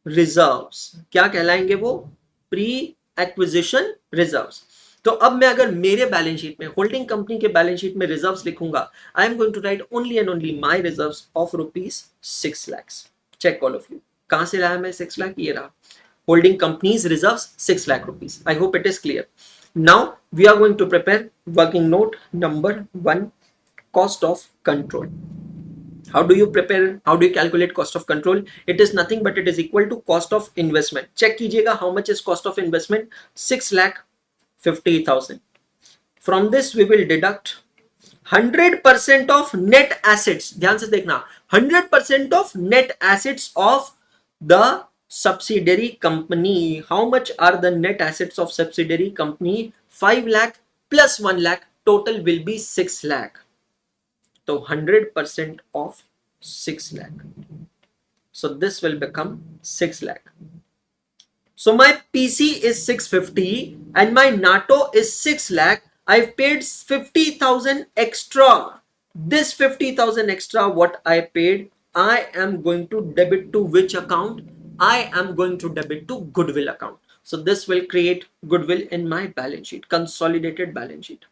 reserves. क्या कहलाएंगे वो? Pre-acquisition reserves. तो अब मैं अगर मेरे balance sheet में, holding company के बैलेंस शीट में रिजर्व्स लिखूंगा, I am going to write only and only my reserves of rupees 6 lakhs. Check all of you. कहां से लाया मैं 6 लाख? ये रहा. Holding company's reserves 6 lakh rupees. I hope it is clear. Now we are going to prepare working note number 1, cost of control. How do you prepare? How do you calculate cost of control? It is nothing but it is equal to cost of investment. Check कीजिएगा how much is cost of investment? 6,50,000. From this we will deduct 100% of net assets. ध्यान से देखना, 100% of net assets of the subsidiary company. How much are the net assets of subsidiary company? 5 lakh plus 1 lakh, total will be 6 lakh. So 100% of 6 lakh. So this will become 6 lakh. So my PC is 650 and my NATO is 6 lakh. I've paid 50,000 extra. This 50,000 extra what I paid, I am going to debit to which account? I am going to debit to goodwill account. So this will create goodwill in my balance sheet, consolidated balance sheet.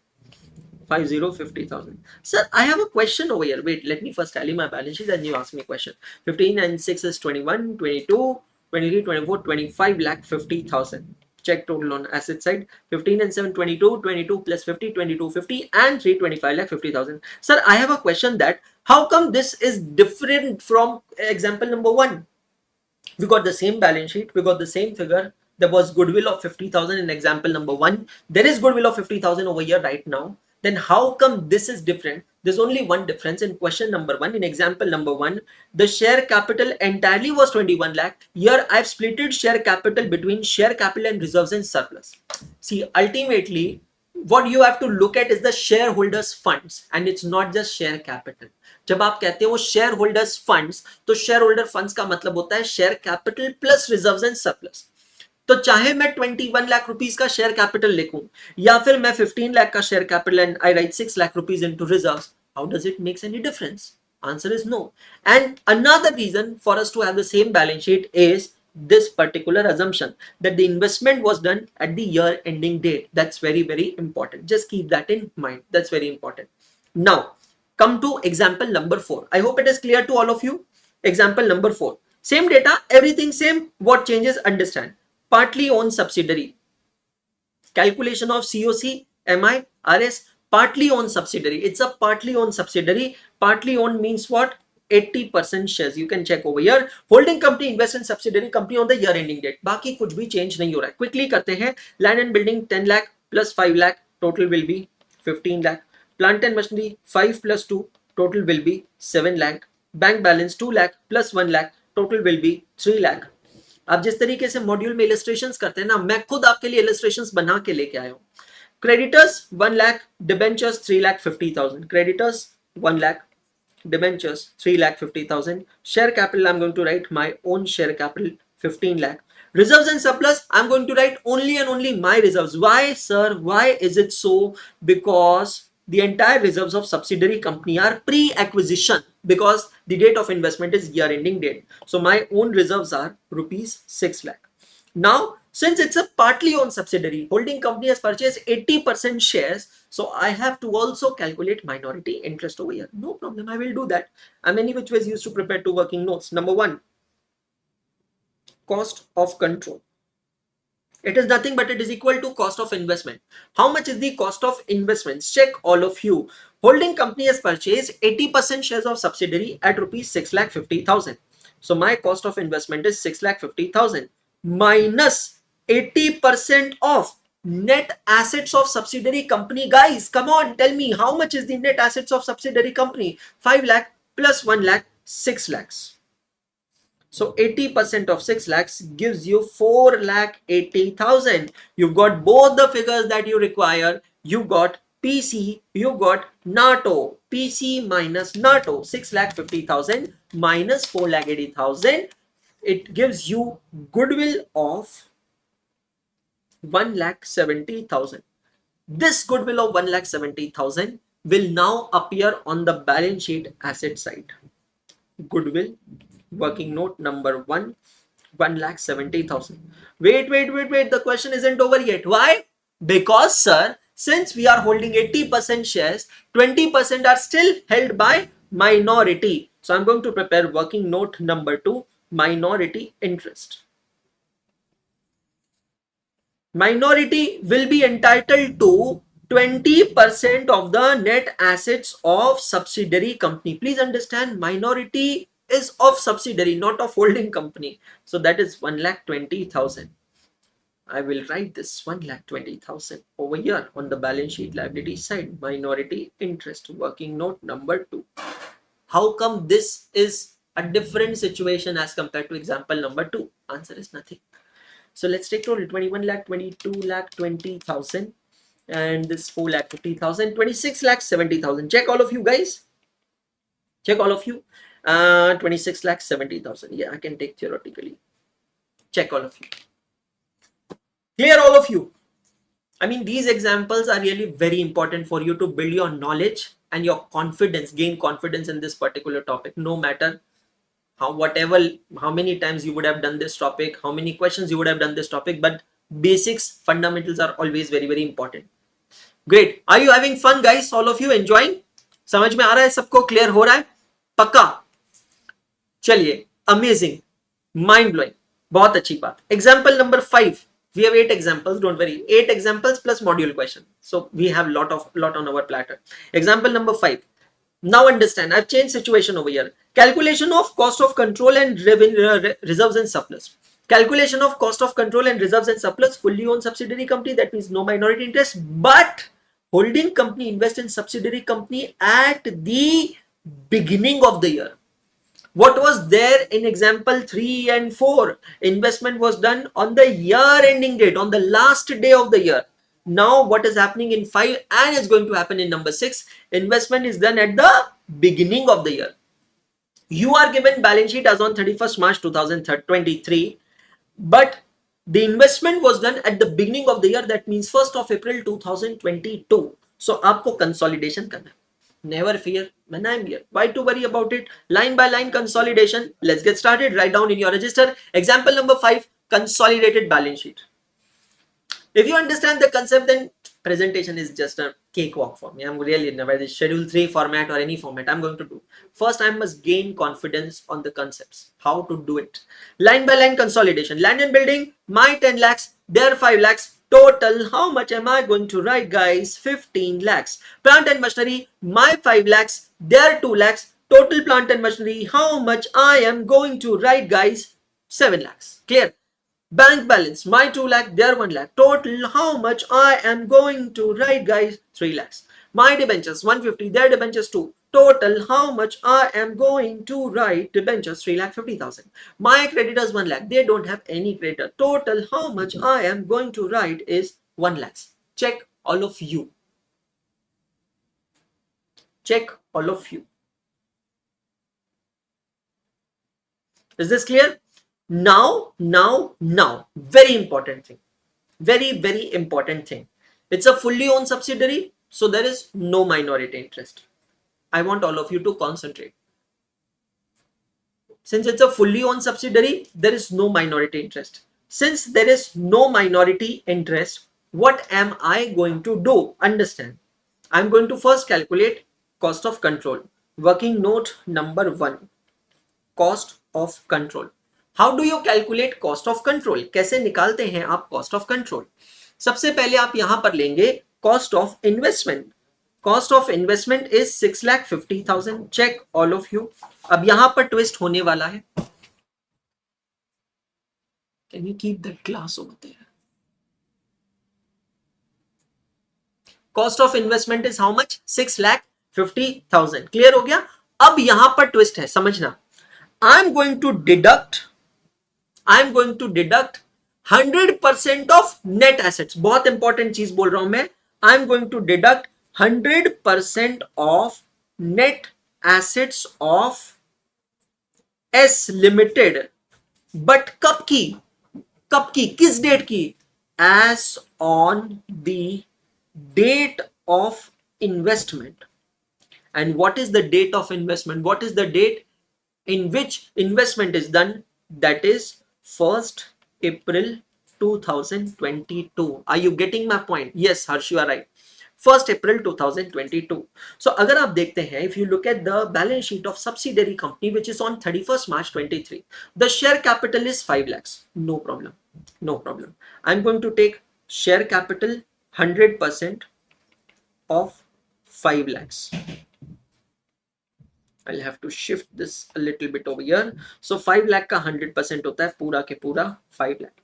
50,000. Sir, I have a question over here. Wait, let me first tally my balance sheet and you ask me a question. 15 and 6 is 21, 22, 23, 24, 25 lakh 50,000. Check total on asset side. 15 and 7, 22, 22 plus 50, 22, 50 and 3, 25 lakh 50,000. Sir, I have a question that how come this is different from example number 1? We got the same balance sheet, we got the same figure. There was goodwill of 50,000 in example number 1. There is goodwill of 50,000 over here right now. Then how come this is different? There's only one difference. In question number 1, in example number 1, the share capital entirely was 21 lakh. Here I've splitted share capital between share capital and reserves and surplus. See, ultimately what you have to look at is the shareholders funds and it's not just share capital. जब आप कहते हो share holders funds, तो share holder funds का मतलब होता है share capital plus reserves and surplus. तो चाहे मैं 21 लाख रुपीस का शेयर कैपिटल लिखूं या फिर मैं 15 लाख का share capital and I right 6 lakh rupees into reserves, how does it makes any difference? Answer is no. And another reason for us to have the same balance sheet is this particular assumption that the investment was done at the year ending date. That's very, very important. Just keep that in mind. That's very important. Now, come to example number 4. I hope it is clear to all of you. Example number 4. Same data, everything same. What changes? Understand. Partly owned subsidiary. Calculation of COC, MI, RS. Partly owned subsidiary. It's a partly owned subsidiary. Partly owned means what? 80% shares. You can check over here. Holding company invest in subsidiary company on the year ending date. बाकी कुछ भी change नहीं हो रहा है. Quickly करते हैं. Land and building 10 lakh plus 5 lakh. Total will be 15 lakh. Plant and machinery 5 plus 2. Total will be 7 lakh. Bank balance 2 lakh plus 1 lakh. Total will be 3 lakh. आप जिस तरीके से मॉड्यूल में इलस्ट्रेशंस करते हैं ना, मैं खुद आपके लिए इलस्ट्रेशंस बना के लेके आया हूँ. Creditors 1 lakh, debentures 3 lakh 50,000. Creditors 1 lakh, debentures 3 lakh 50,000. Share capital, I'm going to write my own share capital 15 lakh. Reserves and surplus, I'm going to write only and only my reserves. Why, sir? Why is it so? Because the entire reserves of subsidiary company are pre-acquisition because the date of investment is year ending date. So my own reserves are rupees 6 lakh. Now, since it's a partly owned subsidiary, holding company has purchased 80% shares. So I have to also calculate minority interest over here. No problem, I will do that. I'm any which ways used to prepare two working notes. Number one, cost of control. It is nothing but it is equal to cost of investment. How much is the cost of investments? Check all of you. Holding company has purchased 80% shares of subsidiary at rupees 6,50,000. So my cost of investment is 6,50,000 minus 80% of net assets of subsidiary company. Guys, come on, tell me how much is the net assets of subsidiary company? 5 lakh plus 1 lakh, 6 lakhs. So 80% of 6 lakhs gives you 4 lakh 80,000. You've got both the figures that you require. You got PC, you got NATO. PC minus NATO, 6 lakh 50,000 minus 4 lakh 80,000. It gives you goodwill of 1 lakh 70,000. This goodwill of 1 lakh 70,000 will now appear on the balance sheet asset side. Goodwill, working note number 1 lakh 70,000. Wait, the question isn't over yet. Why? Because sir, since we are holding 80% shares, 20% are still held by minority. So I'm going to prepare working note number 2, minority interest. Minority will be entitled to 20% of the net assets of subsidiary company. Please understand, minority is of subsidiary, not of holding company. So that is 1,20,000. I will write this 1,20,000 over here on the balance sheet liability side. Minority interest, working note number 2. How come this is a different situation as compared to example number 2? Answer is nothing. So let's take total 21 lakh, 22 lakh, 20,000, and this 4 lakh 50,000, 26 lakh 70,000. Check all of you guys. Check all of you. 26 lakh 70,000. Yeah, I can take theoretically. Check all of you. Clear all of you. I mean, these examples are really very important for you to build your knowledge and your confidence, gain confidence in this particular topic, no matter how many times you would have done this topic, how many questions you would have done this topic, but basics, fundamentals are always very, very important. Great. Are you having fun, guys? All of you enjoying? समझ में आ रहा है सबको? Clear हो रहा है? पक्का? चलिए, amazing, mind blowing, बहुत अच्छी बात. Example number 5. We have 8 examples, don't worry. 8 examples plus module question. So we have lot on our platter. Example number 5. Now understand, I've changed situation over here. Calculation of cost of control and reserves and surplus. Calculation of cost of control and reserves and surplus, fully owned subsidiary company, that means no minority interest, but holding company invest in subsidiary company at the beginning of the year. What was there in example 3 and 4? Investment was done on the year ending date, on the last day of the year. Now what is happening in 5 and is going to happen in number 6? Investment is done at the beginning of the year. You are given balance sheet as on 31st March 2023, but the investment was done at the beginning of the year, that means 1st of April 2022. So आपको consolidation करना है. Never fear, when I'm here. Why to worry about it? Line by line consolidation. Let's get started. Write down in your register. Example number 5, consolidated balance sheet. If you understand the concept, then presentation is just a cakewalk for me. I'm really never the schedule 3 format or any format I'm going to do. First, I must gain confidence on the concepts, how to do it. Line by line consolidation. Land and building, my 10 lakhs, their 5 lakhs. Total, how much am I going to write, guys? 15 lakhs. Plant and machinery, my 5 lakhs, their 2 lakhs. Total plant and machinery, how much I am going to write, guys? 7 lakhs. Clear? Bank balance, my 2 lakh, their 1 lakh. Total, how much I am going to write, guys? 3 lakhs. My debentures, 150, their debentures 2. Total, how much I am going to write? Debentures, 3,50,000. My creditors, 1 lakh. They don't have any creditor. Total, how much I am going to write is 1 lakhs. Check all of you. Check all of you. Is this clear? Now, very important thing. Very, very important thing. It's a fully owned subsidiary. So there is no minority interest. I want all of you to concentrate. Since it's a fully owned subsidiary, there is no minority interest. Since there is no minority interest, what am I going to do? Understand. I'm going to first calculate cost of control. Working note number 1, cost of control. How do you calculate cost of control? कैसे निकालते हैं आप cost of control? सबसे पहले आप यहां पर लेंगे cost of investment. Cost of investment is 6,50,000. Check all of you. अब यहां पर twist होने वाला है. Can you keep that glass over there? Cost of investment is how much? 6,50,000. Clear हो गया? अब यहां पर twist है, समझना. I'm going to deduct 100% of net assets. बहुत इंपॉर्टेंट चीज बोल रहा हूं मैं. I'm going to deduct 100% of net assets of S Limited. But कब की किस डेट की? As on the date of investment. And what is the date of investment? What is the date in which investment is done? That is 1st April 2022. Are you getting my point? Yes, Harsh, you are right. 1st April 2022. So अगर आप देखते हैं, if you look at the balance sheet of subsidiary company which is on 31st March 23, the share capital is 5 lakhs. No problem. No problem. I'm going to take share capital 100% of 5 lakhs. I'll have to shift this a little bit over here. So 5 lakh का 100% होता है पूरा के पूरा 5 lakh.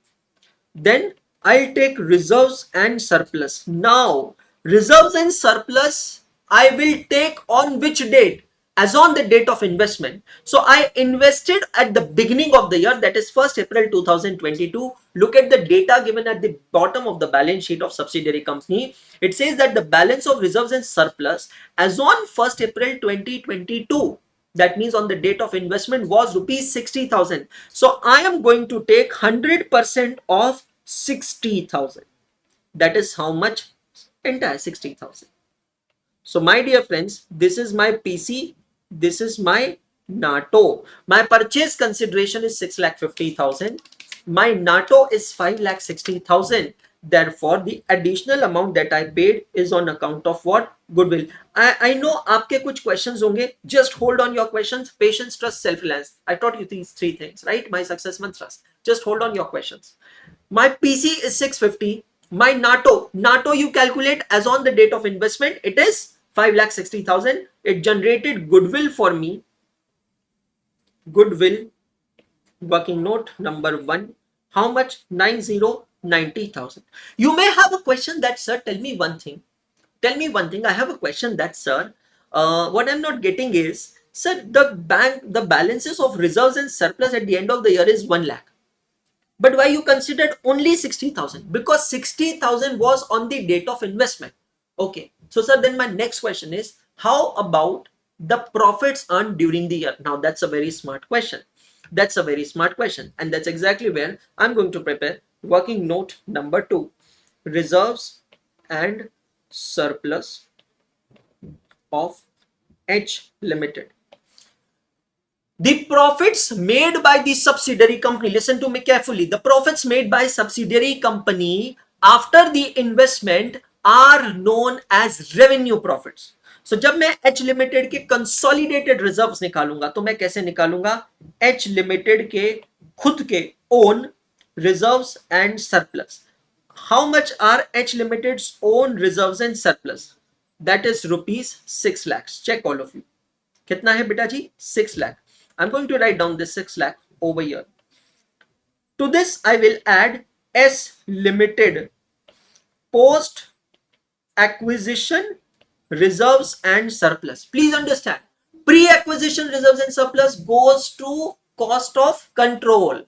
Then I'll take reserves and surplus. Now reserves and surplus I will take on which date? As on the date of investment. So I invested at the beginning of the year, that is 1st April 2022. Look at the data given at the bottom of the balance sheet of subsidiary company. It says that the balance of reserves and surplus as on 1st April 2022, that means on the date of investment, was rupees 60,000. So I am going to take 100% of 60,000. That is how much? Entire 60,000. So my dear friends, this is my PC, this is my NATO. My purchase consideration is 6,50,000. My NATO is 5,60,000. Therefore, the additional amount that I paid is on account of what? Goodwill. I know आपके कुछ questions होंगे. Just hold on your questions. Patience, trust, self-reliance. I taught you these 3 things, right? My success month trust. Just hold on your questions. My PC is 650. My NATO you calculate as on the date of investment. It is 5,60,000. It generated goodwill for me. Goodwill, working note number 1. How much? 90,000. You may have a question that, sir, tell me one thing. I have a question that, sir, what I'm not getting is, sir, the balances of reserves and surplus at the end of the year is 1 lakh. But why you considered only 60,000? Because 60,000 was on the date of investment. Okay. So, sir, then my next question is, how about the profits earned during the year? Now, that's a very smart question. And that's exactly where I'm going to prepare working note number 2, reserves and surplus of H Limited. The profits made by the subsidiary company, listen to me carefully, the profits made by subsidiary company after the investment are known as revenue profits. So जब मैं H Limited के consolidated reserves निकालूंगा तो मैं कैसे निकालूंगा? H Limited के खुद के own reserves and surplus. How much are H Limited's own reserves and surplus? That is rupees 6 lakhs. Check all of you. कितना है बेटा जी? 6 lakh. I'm going to write down this 6 lakh over here. To this, I will add S Limited post acquisition reserves and surplus. Please understand, pre-acquisition reserves and surplus goes to cost of control.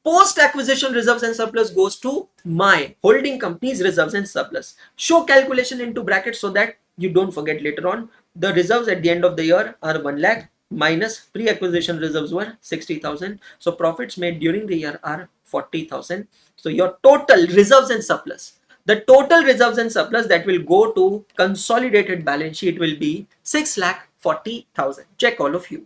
Post-acquisition reserves and surplus goes to my holding company's reserves and surplus. Show calculation into brackets so that you don't forget later on. The reserves at the end of the year are 1 lakh minus pre-acquisition reserves were 60,000. So profits made during the year are 40,000. So your total reserves and surplus, the total reserves and surplus that will go to consolidated balance sheet will be 6,40,000. Check all of you.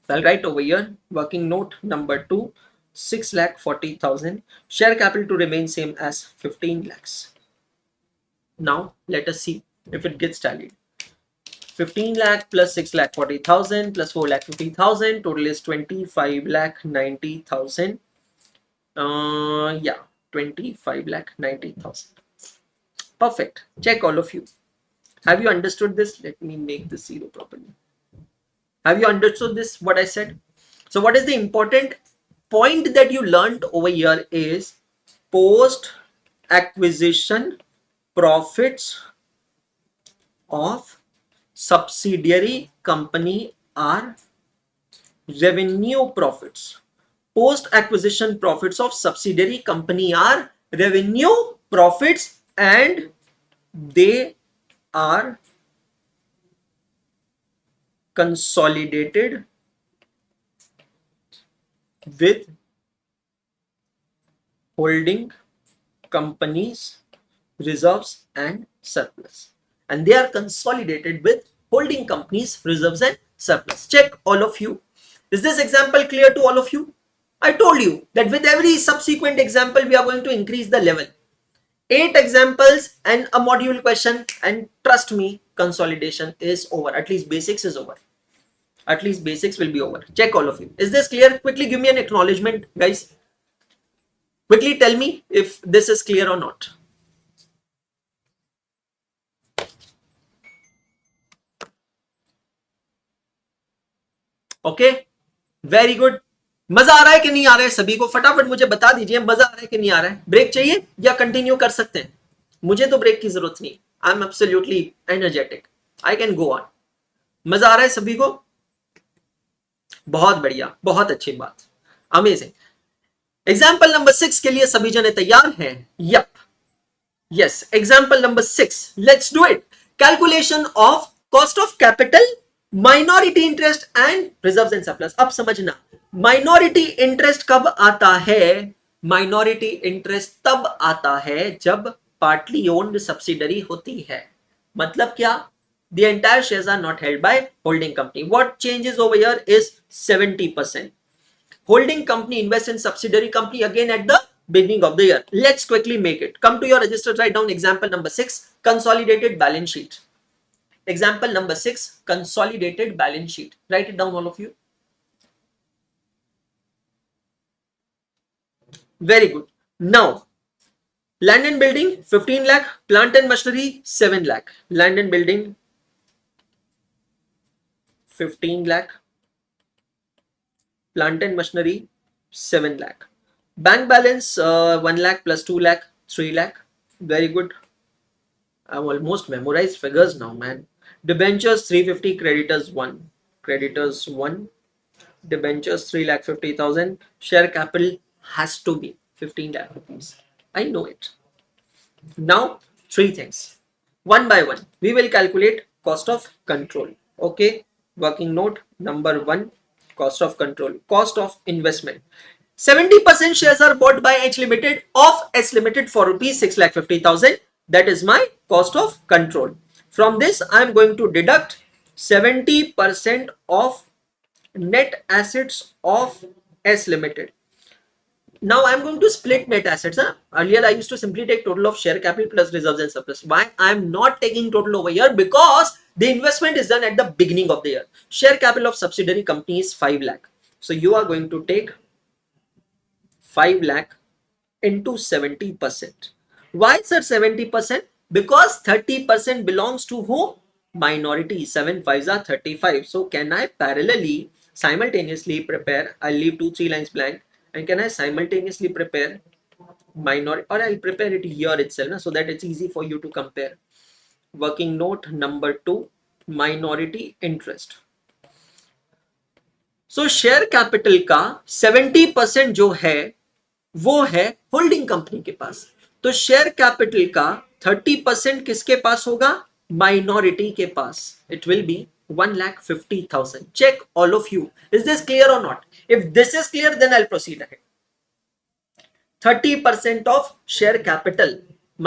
So I'll write over here working note number 2, 6,40,000. Share capital to remain same as 15 lakhs. Now let us see if it gets tallied. 15 lakh plus 6,40,000 plus 4,50,000, total is 25,90,000. Yeah, 25,90,000. Perfect. Check all of you. Have you understood this? Let me make this zero properly. Have you understood this, what I said? So what is the important point that you learned over here is post acquisition profits of subsidiary company are revenue profits. Post acquisition profits of subsidiary company are revenue profits, and they are consolidated with holding companies reserves and surplus, and they are consolidated with holding companies reserves and surplus. Check all of you. Is this example clear to all of you? I told you that with every subsequent example we are going to increase the level. 8 examples and a module question, and trust me, consolidation is over. At least basics is over. At least basics will be over. Check all of you. Is this clear? Quickly give me an acknowledgement, guys. Quickly tell me if this is clear or not. Okay, very good. मजा आ रहा है कि नहीं आ रहा है सभी को? फटाफट मुझे बता दीजिए, मजा आ रहा है कि नहीं आ रहा है? ब्रेक चाहिए या कंटिन्यू कर सकते हैं? मुझे तो ब्रेक की जरूरत नहीं. I am absolutely energetic. I can go on. मजा आ रहा है सभी को? बहुत बढ़िया, बहुत अच्छी बात. अमेजिंग. एग्जाम्पल नंबर 6 के लिए सभी जने तैयार हैं? Yup, yes. Example number 6, let's do it. Calculation of cost of capital, minority interest and reserves and surplus. अब समझना, माइनॉरिटी इंटरेस्ट कब आता है? माइनॉरिटी इंटरेस्ट तब आता है जब पार्टली ओन्ड सब्सिडरी होती है. मतलब क्या? The entire shares are not held by holding company. What changes over here is 70%. Holding company invests in subsidiary company again at the beginning of the year. Let's quickly make it. Come to your register, write down example number 6, consolidated balance sheet. Example number 6, consolidated balance sheet. Write it down, all of you. Very good. Now, land and building 15 lakh, plant and machinery 7 lakh. Land and building 15 lakh, plant and machinery 7 lakh. Bank balance 1 lakh plus 2 lakh 3 lakh. Very good. I've almost memorized figures now, man. Debentures 350, creditors 1. Creditors 1. Debentures 3,50,000. Share capital has to be 15 lakh rupees. I know it. Now, 3 things. One by one, we will calculate cost of control. Okay. Working note number 1, cost of control, cost of investment. 70% shares are bought by H Limited of S Limited for rupees 6,50,000. That is my cost of control. From this, I am going to deduct 70% of net assets of S Limited. Now I am going to split net assets. Earlier I used to simply take total of share capital plus reserves and surplus. Why I am not taking total over here? Because the investment is done at the beginning of the year. Share capital of subsidiary company is 5 lakh. So you are going to take 5 lakh into 70%. Why sir 70%? Because 30% belongs to whom? Minority. 7 5s are 35. So can I parallelly simultaneously prepare? I'll leave 2-3 lines blank. And can I simultaneously prepare minority, or I'll prepare it here itself so that it's easy for you to compare. Working note number 2, minority interest. So share capital का 70% जो है वो है holding company के पास. तो share capital का 30% किसके पास होगा? माइनॉरिटी के पास. It will be 1,50,000. Check all of you. Is this clear or not? If this is clear, then I'll proceed ahead. 30% of share capital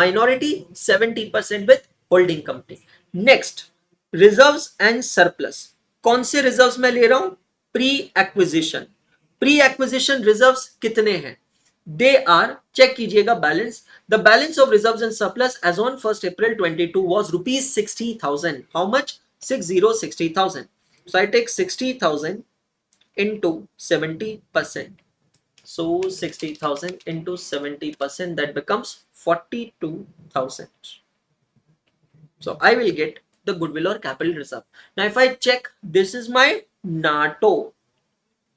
minority 70% with holding company. Next, reserves and surplus. कौन से reserves मैं ले रहा हूं? Pre-acquisition. Pre-acquisition reserves कितने हैं? They are, check कीजिएगा balance. The balance of reserves and surplus as on 1st April 22 was rupees 60,000. How much? 60,000. So I take 60,000 into 70%. So 60,000 into 70%, that becomes 42,000. So I will get the goodwill or capital reserve. Now if I check, this is my NATO,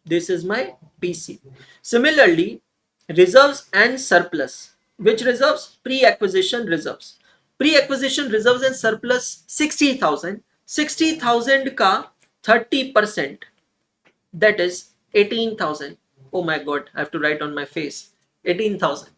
this is my PC. Similarly, reserves and surplus. Which reserves? Pre-acquisition reserves. Pre-acquisition reserves and surplus 60,000. 60,000 ka 30%, that is 18,000. Oh my god, I have to write on my face. 18,000.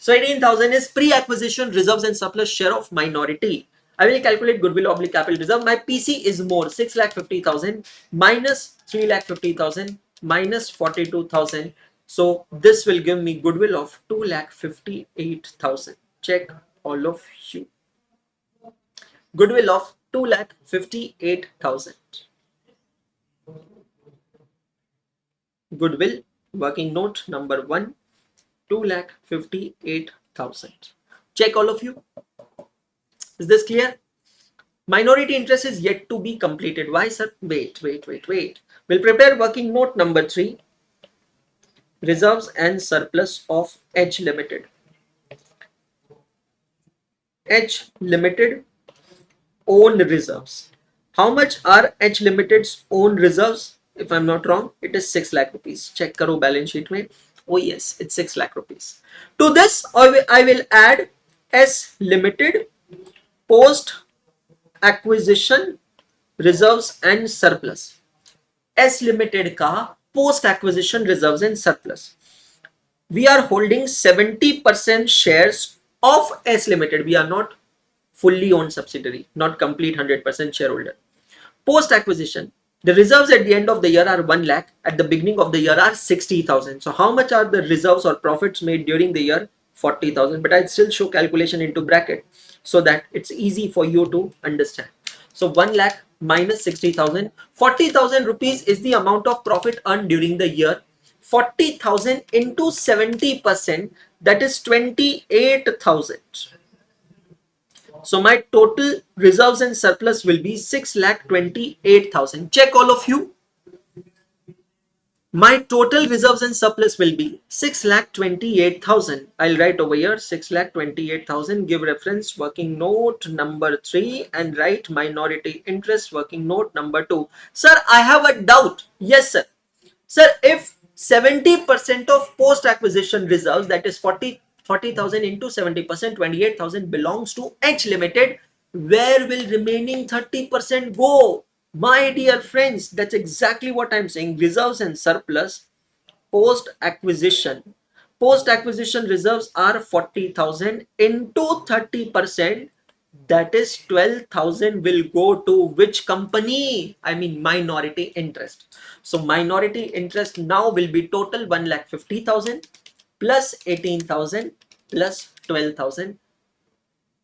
So 18,000 is pre-acquisition reserves and surplus share of minority. I will calculate goodwill oblique capital reserve. My PC is more, 6,50,000 minus 3,50,000 minus 42,000. So this will give me goodwill of 2,58,000. Check all of you. Goodwill of 2,58,000. Goodwill, working note number 1, 2,58,000. Check all of you. Is this clear? Minority interest is yet to be completed. Why, sir? Wait. We'll prepare working note number 3, reserves and surplus of H Limited. H Limited own reserves. How much are H Limited's own reserves? If I'm not wrong, it is 6 lakh rupees. Check karo balance sheet mein. Oh yes, it's 6 lakh rupees. To this, I will add S Limited post acquisition reserves and surplus. S Limited ka post acquisition reserves and surplus. We are holding 70% shares of S Limited. We are not fully owned subsidiary, not complete 100% shareholder. Post acquisition, the reserves at the end of the year are 1 lakh. At the beginning of the year are 60,000. So how much are the reserves or profits made during the year? 40,000. But I'll still show calculation into bracket so that it's easy for you to understand. So 1 lakh minus 60,000. 40,000 rupees is the amount of profit earned during the year. 40,000 into 70%, that is 28,000. So my total reserves and surplus will be 6,28,000. Check all of you. My total reserves and surplus will be 6,28,000. I'll write over here 6,28,000. Give reference working note number 3 and write minority interest working note number 2. Sir, I have a doubt. Yes, sir. Sir, if 70% of post acquisition reserves, that is 40,000 into 70%, 28,000 belongs to H Limited, where will remaining 30% go? My dear friends, that's exactly what I'm saying. Reserves and surplus post acquisition. Post acquisition reserves are 40,000 into 30%, that is 12,000 will go to which company? I mean minority interest. So minority interest now will be total 1,50,000 plus 18,000 plus 12,000.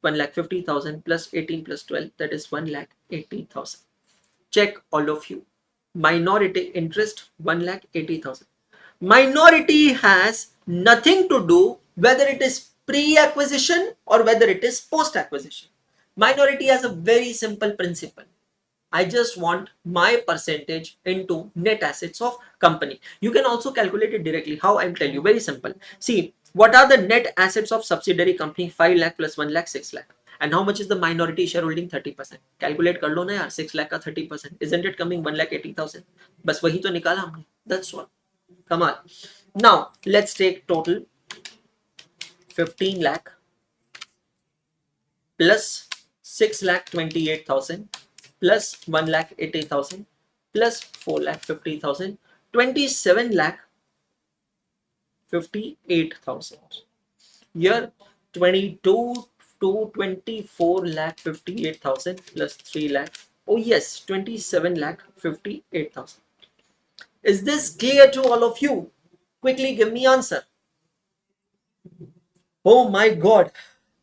1,50,000 plus 18 plus 12, that is 1,80,000. Check all of you. Minority interest 1,80,000. Minority has nothing to do whether it is pre-acquisition or whether it is post-acquisition. Minority has a very simple principle. I just want my percentage into net assets of company. You can also calculate it directly. How? I'll tell you. Very simple. See, what are the net assets of subsidiary company? 5 lakh plus 1 lakh, 6 lakh. And how much is the minority shareholding? 30%. Calculate कर लो ना यार, 6 lakh का 30%. Isn't it coming 1,80,000? बस वही तो निकाला हमने. That's all. Come on. Now, let's take total 15 lakh plus 6,28,000 plus 1,80,000 plus 4,50,000, 27,58,000. Here 22 to 24,58,000 plus 3 lakh. Oh yes, 27,58,000. Is this clear to all of you? Quickly give me answer. Oh my god.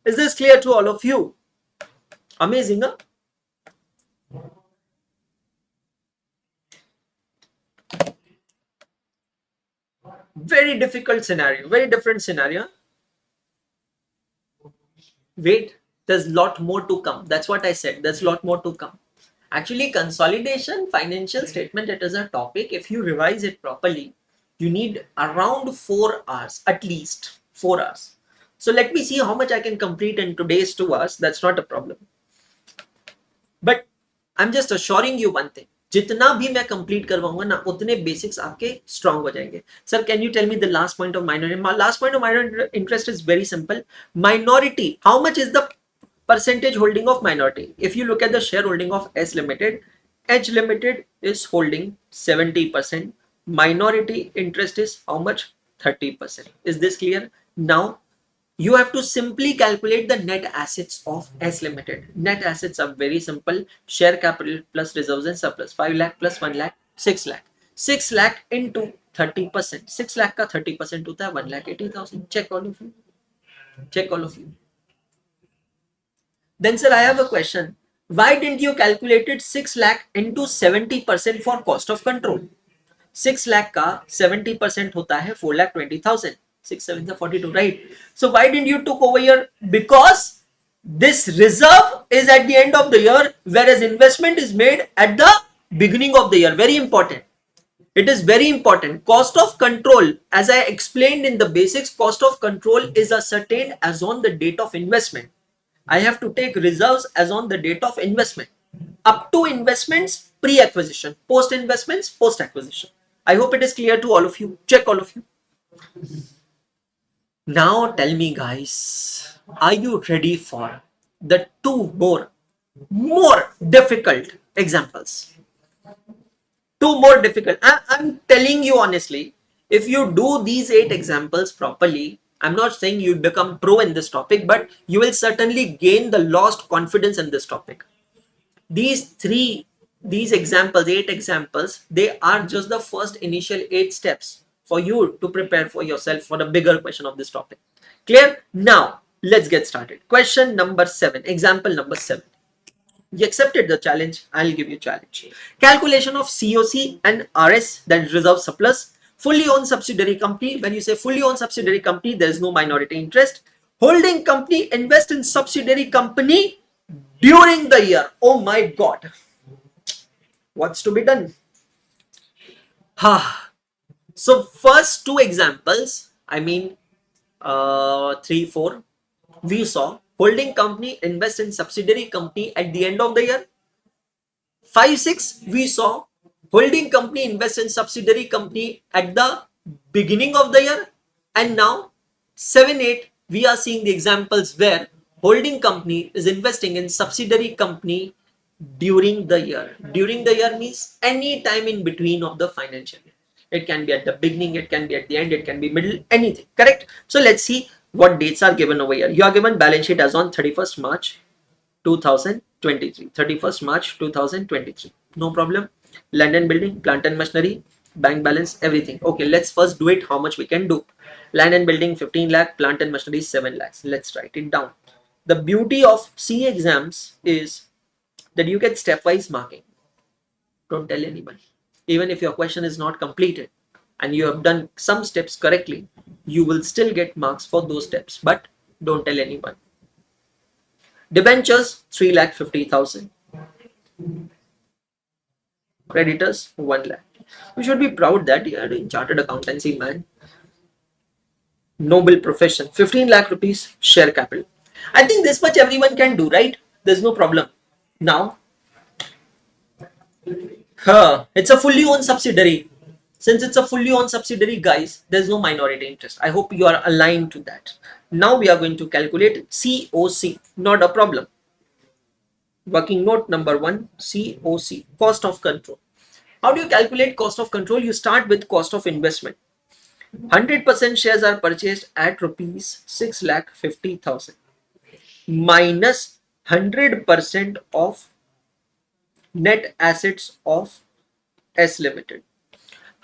Is this clear to all of you? Amazing, huh? Very difficult scenario, very different scenario. Wait, there's a lot more to come. That's what I said. There's a lot more to come. Actually, consolidation financial statement, it is a topic. If you revise it properly, you need around 4 hours, at least 4 hours. So let me see how much I can complete in today's 2 hours. That's not a problem. But I'm just assuring you one thing. जितना भी मैं complete करवाऊंगा ना उतने basics आपके strong हो जाएंगे. Sir can you tell me the last point of minority? Last point of minority interest is very simple. Minority, how much is the percentage holding of minority? If you look at the shareholding of S Limited, H Limited is holding 70%. Minority interest is how much? 30%. Is this clear? Now you have to simply calculate the net assets of S Limited. Net assets are very simple. Share capital plus reserves and surplus. 5 lakh plus 1 lakh, 6 lakh. 6 lakh into 30%. 6 lakh का 30% होता है 1,80,000. Check all of you. Check all of you. Then sir, I have a question. Why didn't you calculate 6 lakh into 70% for cost of control? 6 lakh का 70% होता है 4,20,000. 6 7 42, right? So why didn't you took over here? Because this reserve is at the end of the year, whereas investment is made at the beginning of the year. Very important. It is very important. Cost of control, as I explained in the basics, cost of control is ascertained as on the date of investment. I have to take reserves as on the date of investment. Up to investments, pre-acquisition. Post investments, post-acquisition. I hope it is clear to all of you. Check all of you. Now tell me guys, are you ready for the two more difficult examples? Two more difficult. I'm telling you honestly, if you do these 8 examples properly, I'm not saying you become pro in this topic, but you will certainly gain the lost confidence in this topic. These 8 examples, they are just the first initial 8 steps for you to prepare for yourself for the bigger question of this topic. Clear? Now, let's get started. Question number 7, example number 7. You accepted the challenge, I'll give you challenge. Calculation of COC and RS, that is reserve surplus. Fully owned subsidiary company. When you say fully owned subsidiary company, there is no minority interest. Holding company invest in subsidiary company during the year. Oh my god. What's to be done? So first 2 examples, I mean 3 4, we saw holding company invest in subsidiary company at the end of the year. 5 6, we saw holding company invest in subsidiary company at the beginning of the year. And now 7 8, we are seeing the examples where holding company is investing in subsidiary company during the year. During the year means any time in between of the financial year. It can be at the beginning, it can be at the end, it can be middle, anything. Correct? So let's see what dates are given over here. You are given balance sheet as on 31st March 2023. 31st March 2023. No problem. Land and building, plant and machinery, bank balance, everything. Okay, let's first do it how much we can do. Land and building 15 lakh, plant and machinery 7 lakhs. Let's write it down. The beauty of C exams is that you get stepwise marking. Don't tell anyone. Even if your question is not completed and you have done some steps correctly, you will still get marks for those steps, but don't tell anyone. Debentures 3,50,000. Creditors 1 lakh. You should be proud that you are doing chartered accountancy, man. Noble profession. 15 lakh rupees share capital. I think this much everyone can do, right? There's no problem. Now, it's a fully owned subsidiary. Since it's a fully owned subsidiary, guys, there's no minority interest. I hope you are aligned to that. Now we are going to calculate COC. Not a problem. Working note number 1, COC, cost of control. How do you calculate cost of control? You start with cost of investment. 100% shares are purchased at rupees 6,50,000 minus 100% of net assets of S Limited.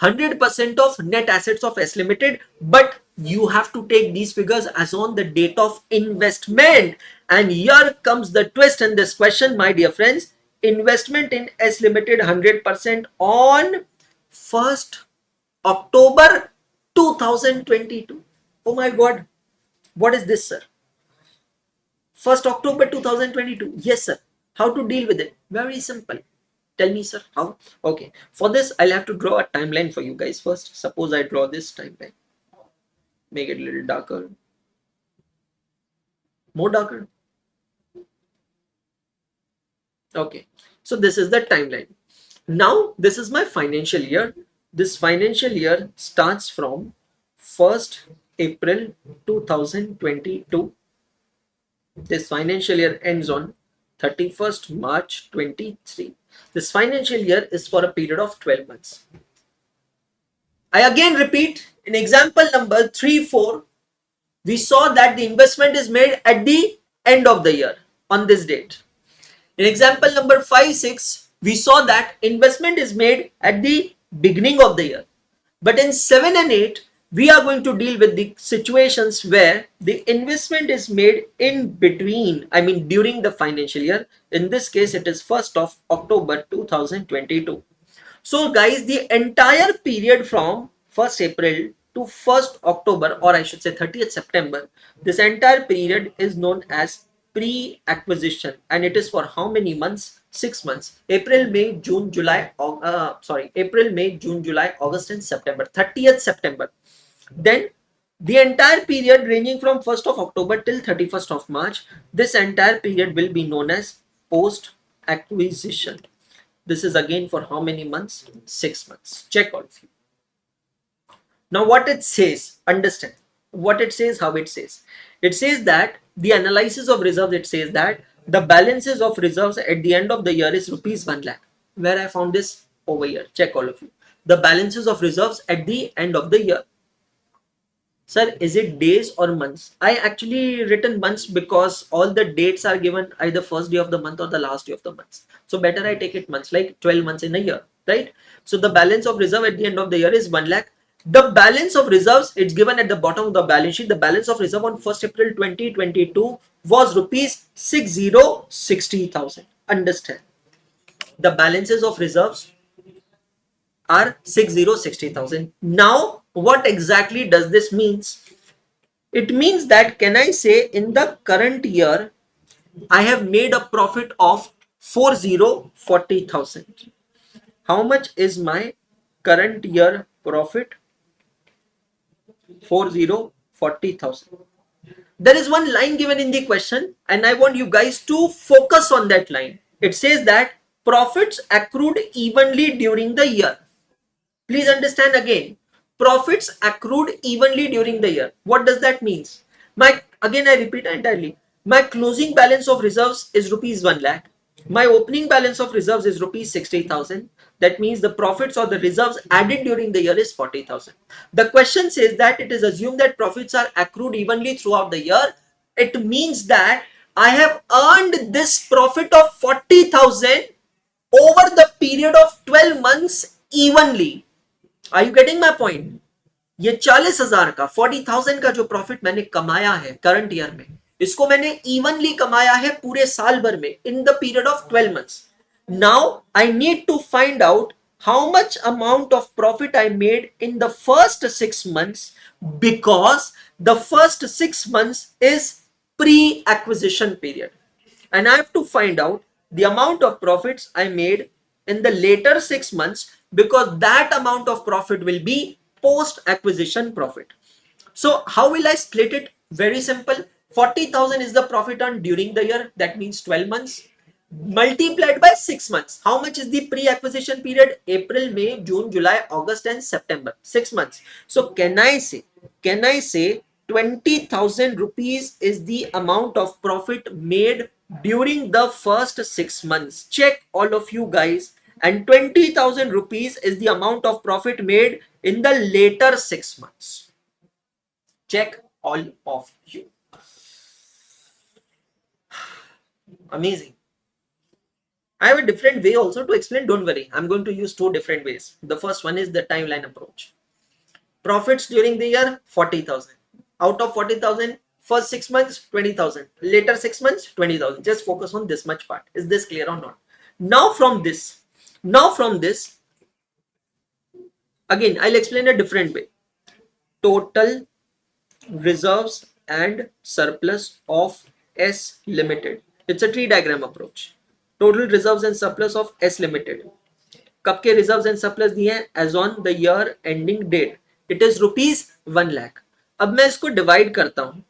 100% of net assets of S Limited, but you have to take these figures as on the date of investment. And here comes the twist in this question, my dear friends. Investment in S Limited 100% on 1st October 2022. Oh my God, what is this, sir? 1st October 2022. Yes, sir. How to deal with it? Very simple. Tell me, sir, how? Okay. For this, I'll have to draw a timeline for you guys first. Suppose I draw this timeline. Make it a little darker. More darker. Okay. So this is the timeline. Now, this is my financial year. This financial year starts from 1st April 2022. This financial year ends on 31st March 23. This financial year is for a period of 12 months. I again repeat, in example number 3, 4, we saw that the investment is made at the end of the year on this date. In example number 5, 6, we saw that investment is made at the beginning of the year. But in 7 and 8, we are going to deal with the situations where the investment is made in between, I mean during the financial year. In this case, it is 1st of October 2022. So guys, the entire period from 1st April to 1st October, or I should say 30th September, this entire period is known as pre-acquisition, and it is for how many months? 6 months. April, May, June, July, April, May, June, July, August and September. 30th September. Then the entire period ranging from 1st of October till 31st of March, this entire period will be known as post-acquisition. This is again for how many months? 6 months. Check all of you. Now what it says, understand what it says, how it says. It says that the analysis of reserves, it says that the balances of reserves at the end of the year is rupees 1 lakh. Where I found this? Over here. Check all of you. The balances of reserves at the end of the year. Sir, is it days or months? I actually written months because all the dates are given either first day of the month or the last day of the month. So better I take it months, like 12 months in a year, right? So the balance of reserve at the end of the year is 1 lakh. The balance of reserves, it's given at the bottom of the balance sheet. The balance of reserve on 1st April 2022 was rupees 60,60,000. Understand? The balances of reserves are 60,60,000. Now, what exactly does this means? It means that, can I say, in the current year, I have made a profit of 40,40,000. How much is my current year profit? 40,40,000. There is one line given in the question, and I want you guys to focus on that line. It says that profits accrued evenly during the year. Please understand again, profits accrued evenly during the year. What does that mean? Again I repeat entirely. My closing balance of reserves is rupees 1 lakh. My opening balance of reserves is rupees 60,000. That means the profits or the reserves added during the year is 40,000. The question says that it is assumed that profits are accrued evenly throughout the year. It means that I have earned this profit of 40,000 over the period of 12 months evenly. Are you getting my point? ये 40,000 का 40,000 का जो profit मैंने कमाया है current year में, इसको मैंने इवनली कमाया है पूरे साल भर में in the period of 12 months. Now I need to find out how much amount of profit I made in the first 6 months, because the first 6 months is pre-acquisition period, and I have to find out the amount of profits I made in the later 6 months, because that amount of profit will be post acquisition profit. So how will I split it? Very simple. 40,000 is the profit earned during the year, that means 12 months, multiplied by 6 months. How much is the pre-acquisition period? April, May, June, July, August and September. 6 months. So can I say 20,000 rupees is the amount of profit made during the first 6 months? Check all of you guys. And 20,000 rupees is the amount of profit made in the later 6 months. Check all of you. Amazing. I have a different way also to explain. Don't worry. I'm going to use two different ways. The first one is the timeline approach. Profits during the year 40,000. Out of 40,000, first 6 months 20,000. Later 6 months 20,000. Just focus on this much part. Is this clear or not? Now from this, again I'll explain a different way. Total reserves and surplus of S Limited. It's a tree diagram approach. Total reserves and surplus of S Limited. कब के reserves and surplus दिए हैं as on the year ending date. It is ₹1,00,000. अब मैं इसको divide करता हूं.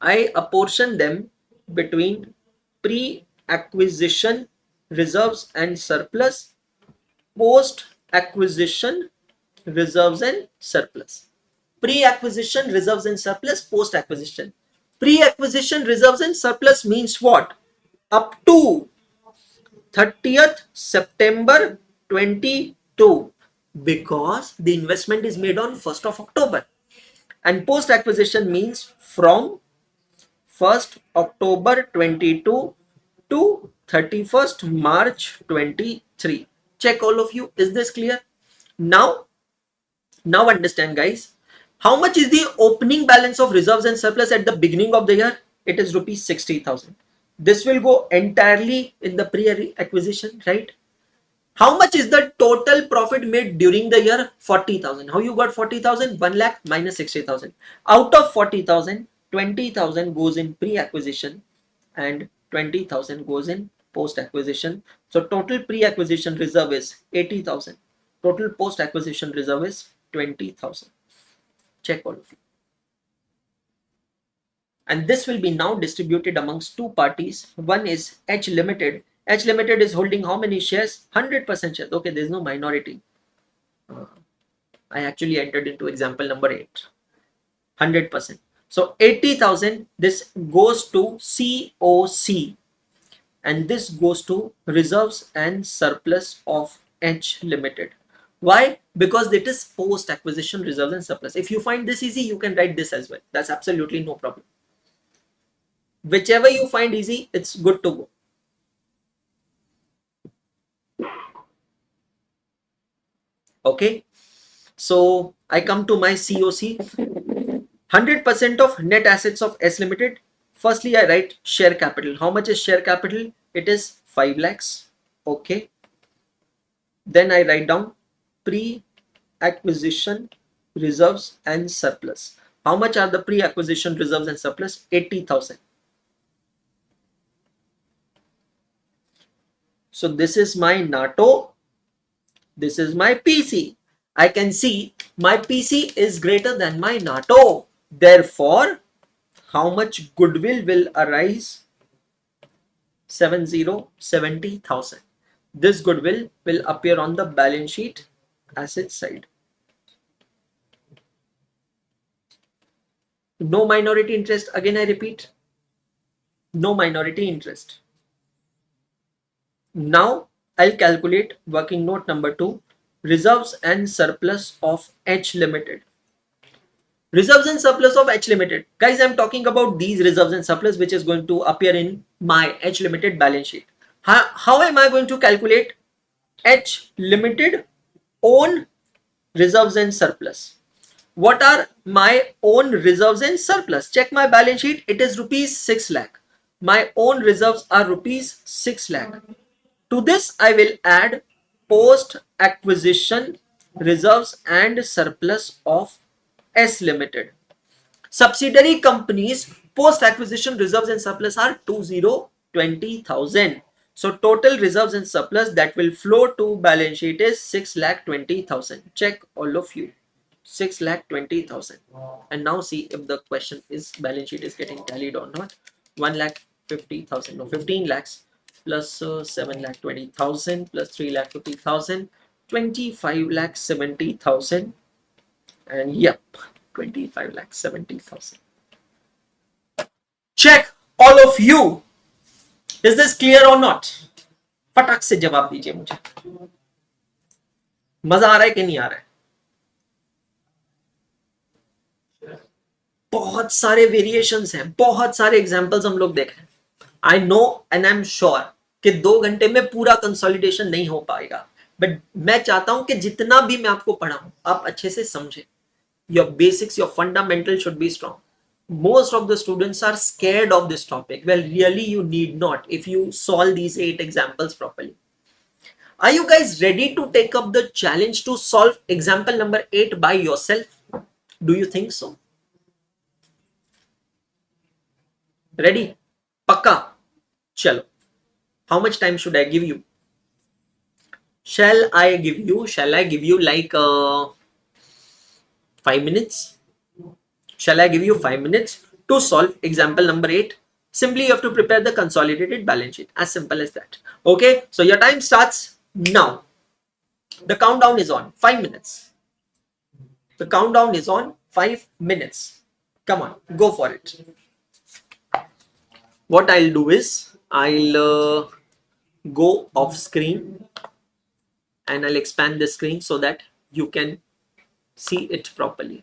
I apportion them between pre acquisition reserves and surplus, post acquisition reserves and surplus. Pre-acquisition reserves and surplus, post-acquisition. Pre-acquisition reserves and surplus means what? Up to 30th September 22, because the investment is made on 1st of October. And post-acquisition means from 1st October 22 to 31st March 23. Check all of you. Is this clear? Now understand, guys. How much is the opening balance of reserves and surplus at the beginning of the year? It is ₹60,000. This will go entirely in the pre-acquisition, right? How much is the total profit made during the year? 40,000. How you got 40,000? 1,00,000 minus 60,000. Out of 40,000, 20,000 goes in pre-acquisition and 20,000 goes in post-acquisition. So total pre-acquisition reserve is 80,000. Total post-acquisition reserve is 20,000. Check all of you. And this will be now distributed amongst two parties. One is H Limited. H Limited is holding how many shares? 100% shares. Okay, there is no minority. I actually entered into example number 8. 100%. So 80,000, this goes to COC. And this goes to reserves and surplus of H Limited. Why? Because it is post-acquisition reserves and surplus. If you find this easy, you can write this as well. That's absolutely no problem. Whichever you find easy, it's good to go. Okay. So I come to my COC. 100% of net assets of S Limited. Firstly, I write share capital. How much is share capital? It is 5 lakhs. Okay. Then I write down pre-acquisition reserves and surplus. How much are the pre-acquisition reserves and surplus? 80,000. So this is my NATO. This is my PC. I can see my PC is greater than my NATO. Therefore, how much goodwill will arise? 70,000. This goodwill will appear on the balance sheet asset side. No minority interest. Again, I repeat, no minority interest. Now I'll calculate working note number 2, reserves and surplus of H Limited. Reserves and surplus of H Limited. Guys, I'm talking about these reserves and surplus which is going to appear in my H Limited balance sheet. How am I going to calculate H Limited own reserves and surplus? What are my own reserves and surplus? Check my balance sheet. It is ₹6 lakh. My own reserves are ₹6 lakh. To this, I will add post acquisition reserves and surplus of S Limited. Subsidiary companies post acquisition reserves and surplus are 20,000. So total reserves and surplus that will flow to balance sheet is 6,20,000. Check all of you. 6,20,000. And now see if the question is balance sheet is getting tallied or not. 1,50,000. No, 15 lakhs plus 7,20,000 plus 3,50,000. 25,70,000. And yep, 25,70,000. Check all of you. Is this clear or not? फटाक से जवाब दीजिए मुझे. मजा आ रहा है कि नहीं आ रहा है? बहुत सारे वेरिएशंस हैं, बहुत सारे एग्जांपल्स हम लोग देख रहे हैं. I know and I am sure कि 2 घंटे में पूरा कंसोलिडेशन नहीं हो पाएगा, बट मैं चाहता हूं कि जितना भी मैं आपको पढ़ाऊं आप अच्छे से समझे. Your basics, your fundamental should be strong. Most of the students are scared of this topic. Well, really, you need not if you solve these 8 examples properly. Are you guys ready to take up the challenge to solve example number 8 by yourself? Do you think so? Ready? Pakka? Chalo. How much time should I give you? Shall I give you like 5 minutes? Shall I give you 5 minutes to solve example number 8? Simply you have to prepare the consolidated balance sheet. As simple as that. Okay, so your time starts now. The countdown is on. 5 minutes. The countdown is on. 5 minutes. Come on, go for it. What I'll do is I'll go off screen and I'll expand the screen so that you can see it properly.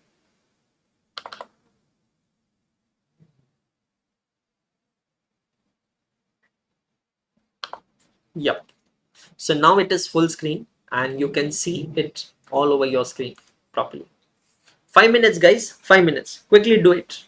Yep. So now it is full screen and you can see it all over your screen properly. 5 minutes, guys. 5 minutes. Quickly do it.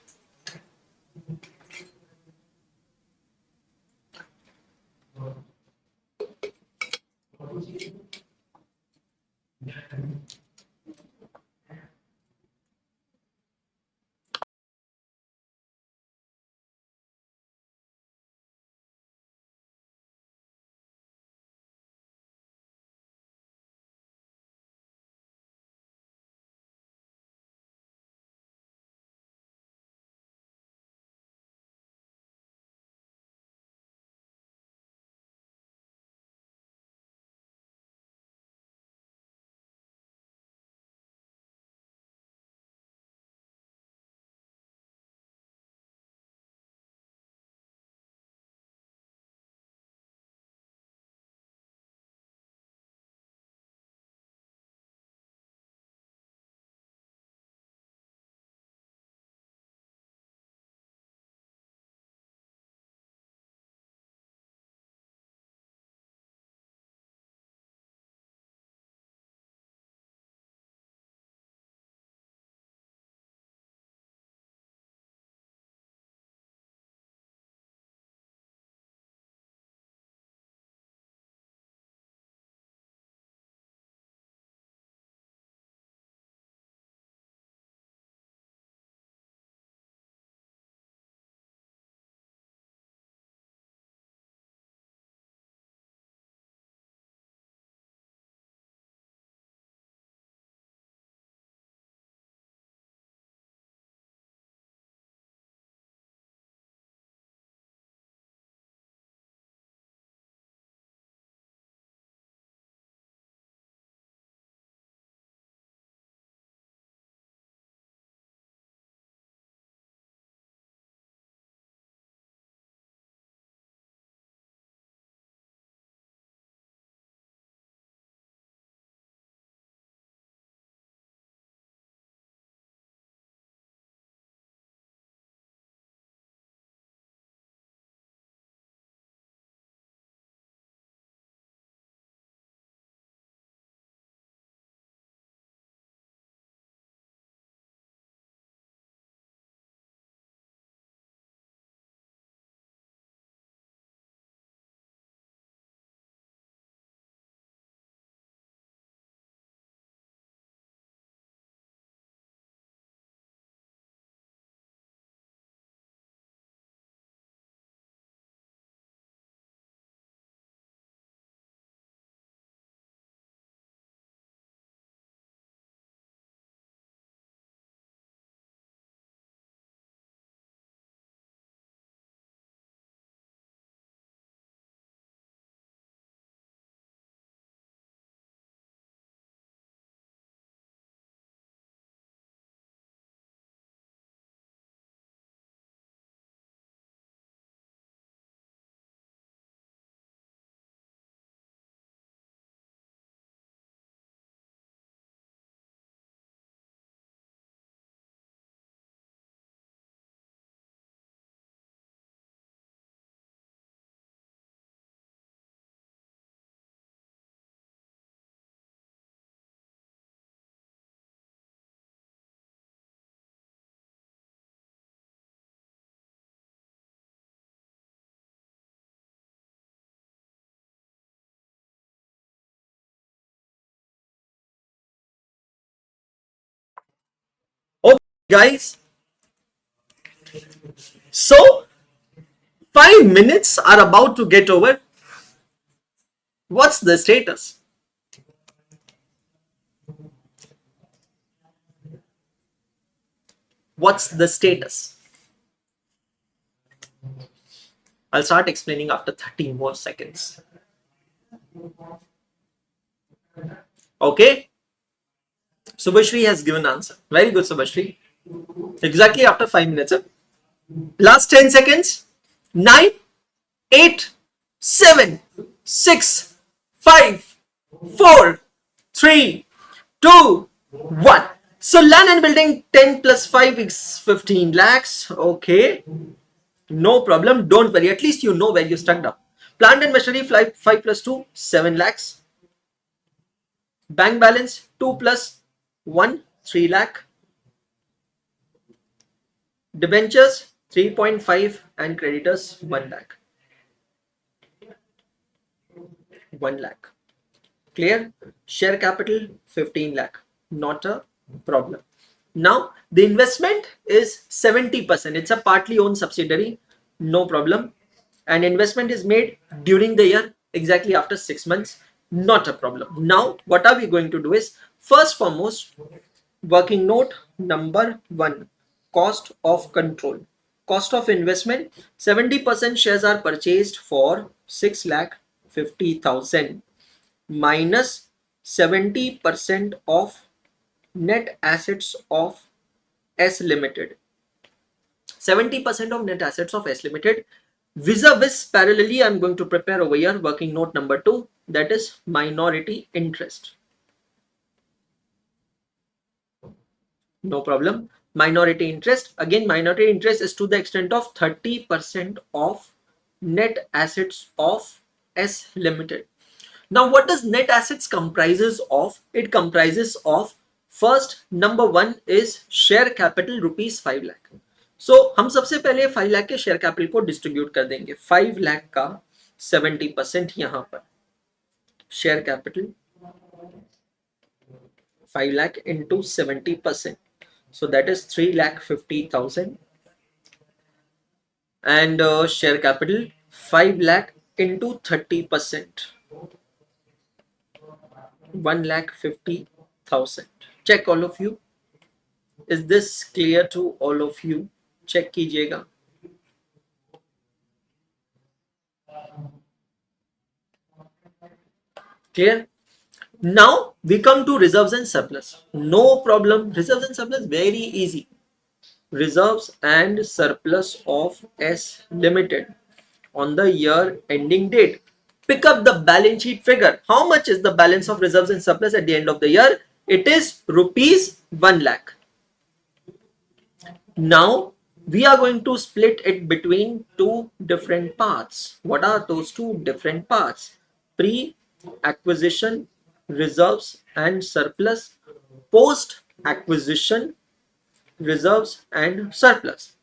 guys. So 5 minutes are about to get over. What's the status? What's the status? I'll start explaining after 30 more seconds. Okay. Subhashri has given answer. Very good, Subhashri. Exactly after 5 minutes. Last 10 seconds. 9, 8, 7, 6, 5, 4, 3, 2, 1. So land and building 10 plus 5 is 15 lakhs. Okay. No problem. Don't worry. At least you know where you stuck up. Plant and machinery 5 plus 2, 7 lakhs. Bank balance 2 plus 1, 3 lakh. Debentures 3.5 and creditors 1 lakh. 1 lakh. Clear? Share capital 15 lakh. Not a problem. Now the investment is 70%. It's a partly owned subsidiary. No problem. And investment is made during the year, exactly after 6 months. Not a problem. Now what are we going to do is, first foremost, working note number 1, cost of control. Cost of investment, 70% shares are purchased for 6,50,000 minus 70% of net assets of S Limited. 70% of net assets of S Limited. Vis-a-vis, parallelly, I'm going to prepare over here working note number 2, that is minority interest. No problem. Minority interest, again minority interest is to the extent of 30% of net assets of S Limited. Now what does net assets comprises of? It comprises of, first number 1 is share capital rupees 5 lakh. So हम सबसे पहले 5 लाख के share capital को distribute कर देंगे. 5 लाख का 70% यहाँ पर share capital 5 lakh into 70%. So that is 3,50,000 and share capital 5 lakh into 30%. 1,50,000. Check all of you. Is this clear to all of you? Check कीजिएगा. Clear? Now we come to reserves and surplus. No problem. Reserves and surplus, very easy. Reserves and surplus of S Limited on the year ending date. Pick up the balance sheet figure. How much is the balance of reserves and surplus at the end of the year? It is rupees 1 lakh. Now we are going to split it between 2 different parts. What are those 2 different parts? Pre-acquisition reserves and surplus, post-acquisition reserves and surplus.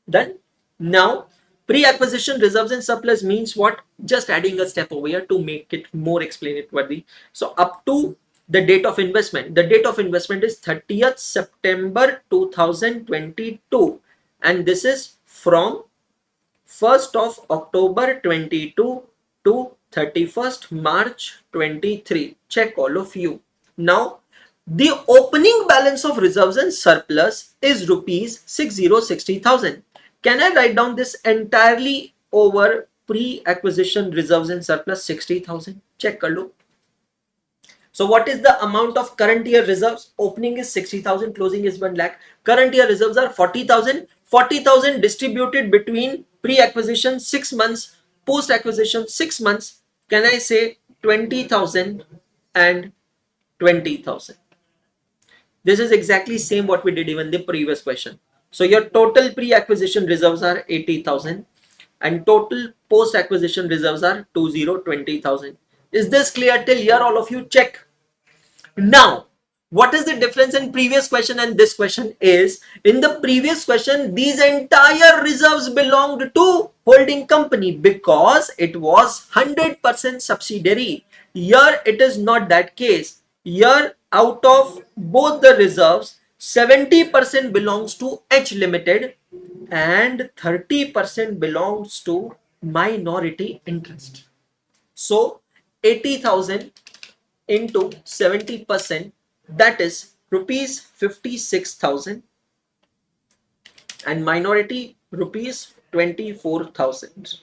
Then now pre-acquisition reserves and surplus means what? Just adding a step over here to make it more explainable. So up to the date of investment. The date of investment is 30th September 2022 and this is from 1st of October 22 to 31st March 23. Check all of you. Now the opening balance of reserves and surplus is rupees 60,000. Can I write down this entirely over pre-acquisition reserves and surplus 60,000? Check kar lo. So what is the amount of current year reserves? Opening is 60,000, closing is 1 lakh. Current year reserves are 40,000. 40,000 distributed between pre-acquisition 6 months, post-acquisition 6 months. Can I say 20,000 and 20,000? This is exactly same what we did even the previous question. So your total pre-acquisition reserves are 80,000 and total post-acquisition reserves are 20,000. Is this clear till here, all of you? Check. Now, what is the difference in previous question and this question is, in the previous question, these entire reserves belonged to holding company because it was 100% subsidiary. Here, it is not that case. Here, out of both the reserves, 70% belongs to H Limited and 30% belongs to minority interest. So 80,000 into 70%, that is rupees 56,000, and minority rupees 24,000.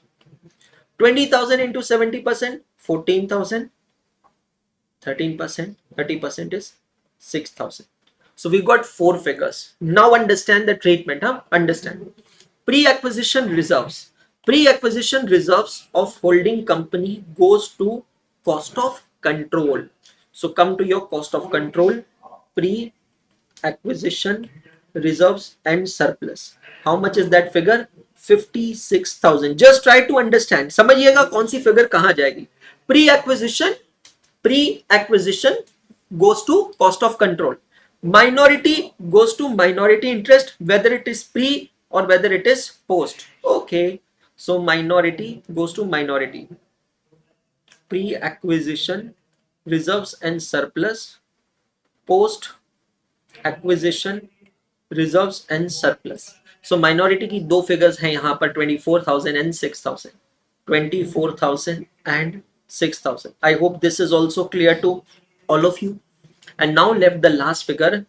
20,000 into 70%, 14,000. 13%, 30% is 6,000. So we got four figures. Now understand the treatment, huh? Understand. Pre-acquisition reserves. Pre-acquisition reserves of holding company goes to cost of control. So come to your cost of control. Pre-acquisition reserves and surplus. How much is that figure? 56,000. Just try to understand. समझिएगा कौन सी figure कहाँ जाएगी. Pre-acquisition goes to cost of control. Minority goes to minority interest, whether it is pre or whether it is post. Okay, so minority goes to minority. Pre-acquisition reserves and surplus, post acquisition reserves and surplus. So minority की दो figures हैं यहाँ पर 24,000 and 6,000. 24,000 and 6,000. I hope this is also clear to all of you. And now left the last figure.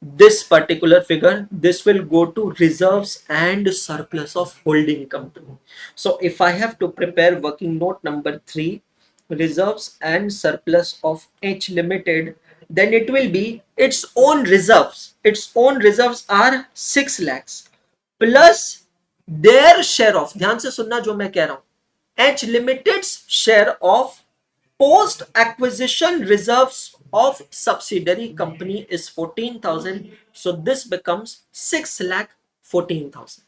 This particular figure, this will go to reserves and surplus of holding company. So if I have to prepare working note number 3, reserves and surplus of H Limited, then it will be its own reserves. Its own reserves are 6 lakhs plus their share of, ध्यान से सुनना जो मैं कह रहा हूं, H Limited's share of post acquisition reserves of subsidiary company is 14,000. So this becomes 6 lakh 14,000.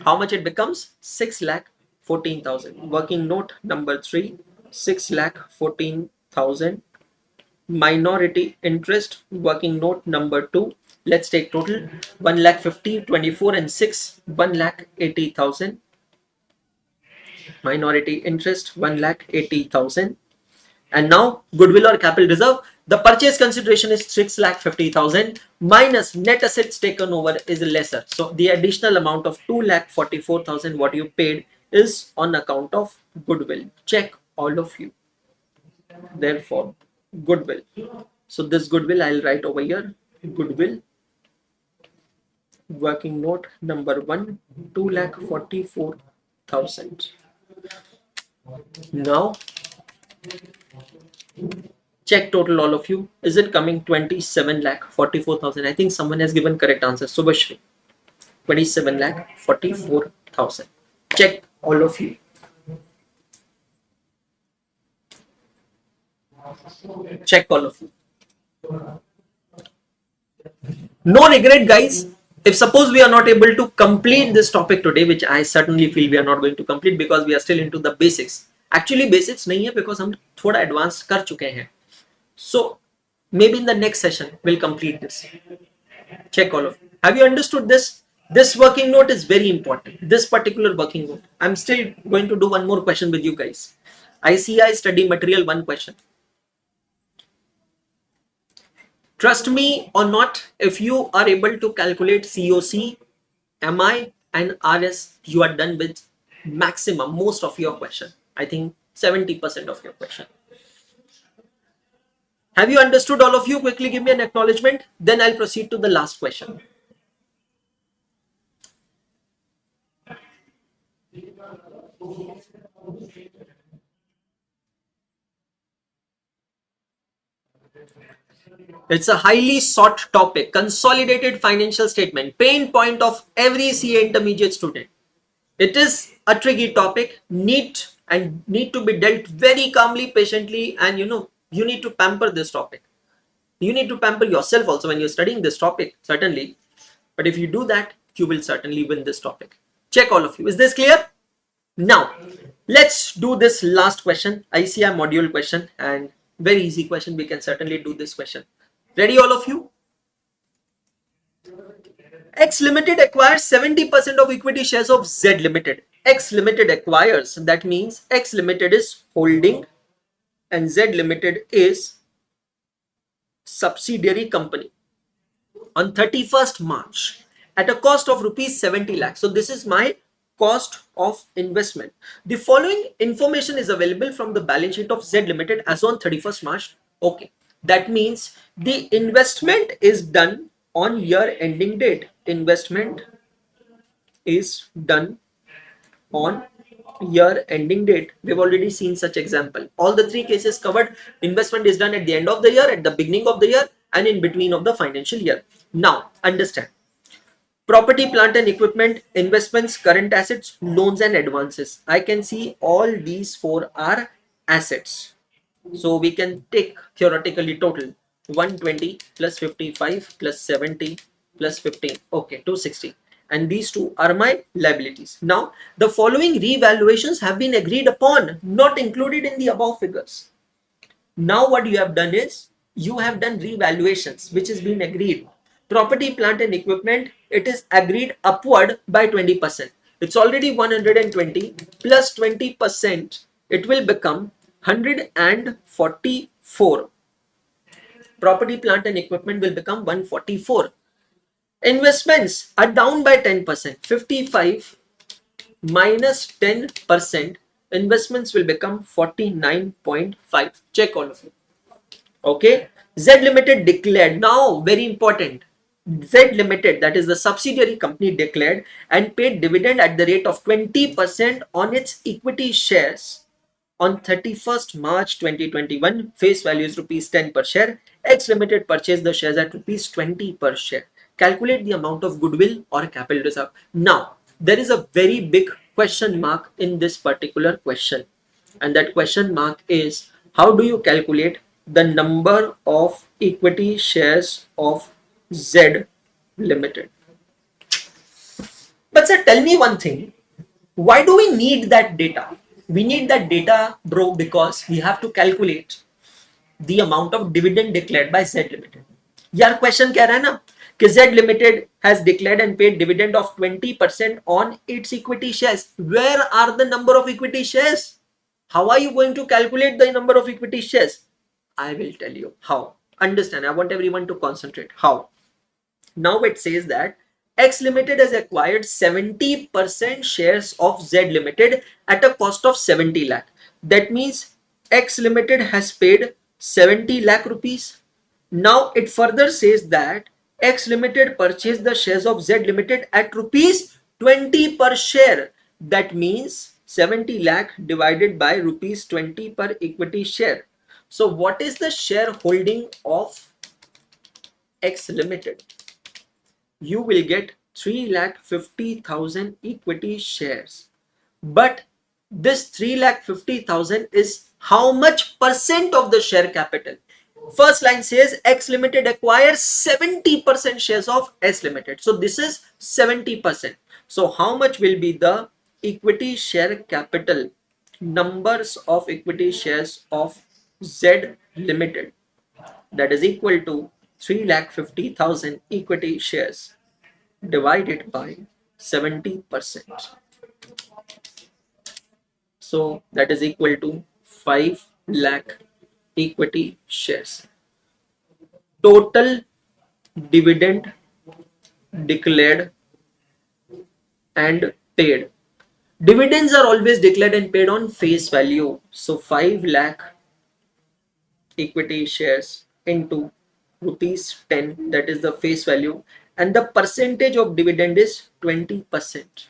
How much it becomes? 6 lakh 14,000. Working note number 3, 6 lakh 14,000. Minority interest, working note number 2. Let's take total 1 lakh 50, 24 and 6, 1 lakh 80,000. Minority interest 1 lakh 80,000. And now goodwill or capital reserve, the purchase consideration is 6,50,000 minus net assets taken over is lesser. So the additional amount of 2,44,000 what you paid is on account of goodwill. Check all of you. Therefore, goodwill. So this goodwill I'll write over here. Goodwill. Working note number 1, 2,44,000. Now check total all of you. Is it coming 27 lakh 44,000? I think someone has given correct answer. Subhashri. 27 lakh 44,000. Check all of you. Check all of you. No regret, guys. If suppose we are not able to complete this topic today, which I certainly feel we are not going to complete because we are still into the basics. Actually basics नहीं है because हम थोड़ा advance कर चुके हैं. So maybe in the next session we'll complete this. Check all of you. Have you understood this? This working note is very important. This particular working note. I'm still going to do one more question with you guys. ICI study material 1 question. Trust me or not, if you are able to calculate COC, MI and RS, you are done with maximum, most of your question. I think 70% of your question. Have you understood all of you? Quickly give me an acknowledgement. Then I'll proceed to the last question. It's a highly sought topic. Consolidated financial statement, pain point of every CA intermediate student. It is a tricky topic, need to be dealt very calmly, patiently, and you need to pamper this topic. You need to pamper yourself also when you're studying this topic, certainly. But if you do that, you will certainly win this topic. Check all of you. Is this clear? Now, let's do this last question, ICI module question, and very easy question. We can certainly do this question. Ready, all of you? X Limited acquires 70% of equity shares of Z Limited. X Limited acquires, that means X Limited is holding and Z Limited is subsidiary company. on 31st March at a cost of rupees 70 lakhs. So this is my cost of investment. The following information is available from the balance sheet of Z Limited as on 31st March. Okay, that means the investment is done on year ending date. Investment is done on year ending date. We've already seen such example. All the three cases covered. Investment is done at the end of the year, at the beginning of the year, and in between of the financial year. Now understand: property, plant and equipment, investments, current assets, loans and advances. I can see all these four are assets. So we can take theoretically total 120 plus 55 plus 70 plus 15. Okay, 260. And these two are my liabilities. Now, the following revaluations have been agreed upon, not included in the above figures. Now, what you have done is you have done revaluations, which has been agreed. Property, plant, and equipment, it is agreed upward by 20%. It's already 120 plus 20%, it will become 144. Property, plant, and equipment will become 144. Investments are down by 10%. 55 minus 10%, investments will become 49.5. Check all of you. Okay, Z Limited declared, now very important, Z Limited, that is the subsidiary company, declared and paid dividend at the rate of 20% on its equity shares on 31st March 2021. Face value is rupees 10 per share. X Limited purchased the shares at rupees 20 per share. Calculate the amount of goodwill or capital reserve. Now, there is a very big question mark in this particular question, and that question mark is: how do you calculate the number of equity shares of Z Limited? But sir, tell me one thing. Why do we need that data? We need that data, bro, because we have to calculate the amount of dividend declared by Z Limited. यार question कह रहा है ना कि Z Limited has declared and paid dividend of 20% on its equity shares. Where are the number of equity shares? How are you going to calculate the number of equity shares? I will tell you how. Understand, I want everyone to concentrate. How? Now it says that X Limited has acquired 70% shares of Z Limited at a cost of 70 lakh. That means X Limited has paid 70 lakh rupees. Now it further says that X Limited purchased the shares of Z Limited at rupees 20 per share. That means 70 lakh divided by rupees 20 per equity share. So what is the shareholding of X Limited? You will get 3,50,000 equity shares. But this 3,50,000 is how much percent of the share capital? First line says X Limited acquires 70% shares of S Limited. So this is 70%. So how much will be the equity share capital? Numbers of equity shares of Z Limited. That is equal to 3,50,000 equity shares divided by 70%. So that is equal to 5 lakh equity shares. Total dividend declared and paid. Dividends are always declared and paid on face value. So 5 lakh equity shares into rupees 10, that is the face value, and the percentage of dividend is 20%.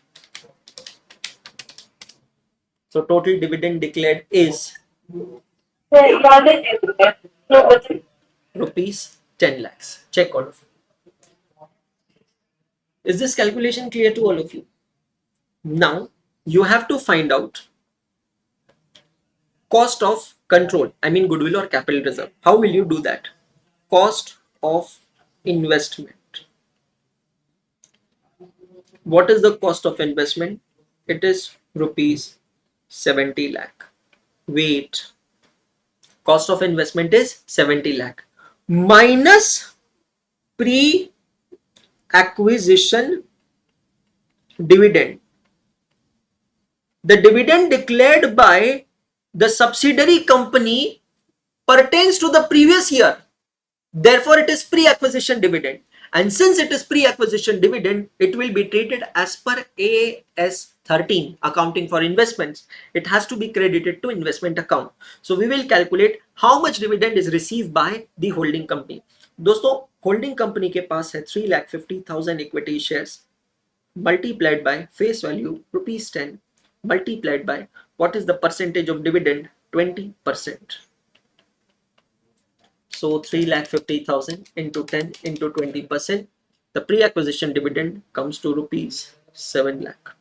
So total dividend declared is rupees 10 lakhs. Check all of you. Is this calculation clear to all of you? Now you have to find out cost of control, I mean goodwill or capital reserve. How will you do that? Cost of investment. What is the cost of investment? It is rupees 70 lakh. Wait, cost of investment is 70 lakh minus pre-acquisition dividend. The dividend declared by the subsidiary company pertains to the previous year. Therefore, it is pre-acquisition dividend. And since it is pre-acquisition dividend, it will be treated as per AS 13, accounting for investments. It has to be credited to investment account. So we will calculate how much dividend is received by the holding company. दोस्तों holding company के पास है 3,50,000 equity shares multiplied by face value ₹10 multiplied by what is the percentage of dividend, 20%. So 3,50,000 into 10 into 20%, the pre-acquisition dividend comes to ₹7 lakh.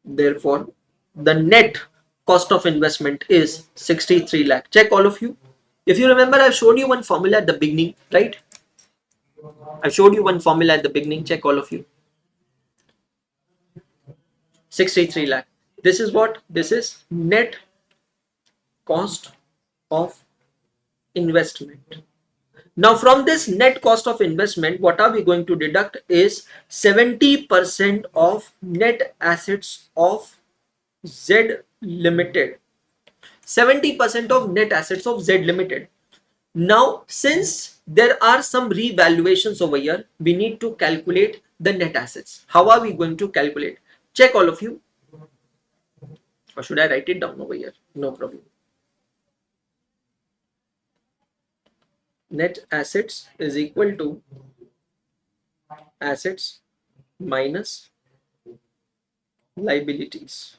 Therefore, the net cost of investment is 63 lakh. Check all of you. If you remember, I've showed you one formula at the beginning, right? I showed you one formula at the beginning. Check all of you. 63 lakh. This is what? This is net cost of investment. Now from this net cost of investment, what are we going to deduct is 70% of net assets of Z Limited. 70% of net assets of Z Limited. Now, since there are some revaluations over here, we need to calculate the net assets. How are we going to calculate? Check all of you. Or should I write it down over here? No problem. Net assets is equal to assets minus liabilities.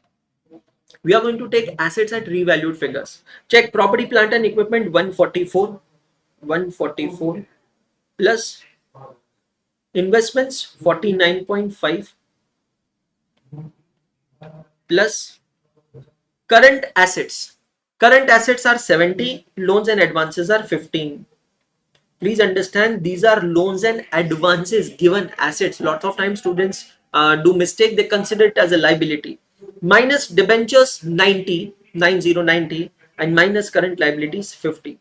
We are going to take assets at revalued figures. Check property, plant and equipment 144 plus investments 49.5 plus current assets. Current assets are 70, loans and advances are 15. Please understand, these are loans and advances given assets. Lots of times students do mistake, they consider it as a liability. Minus debentures 90 and minus current liabilities 50.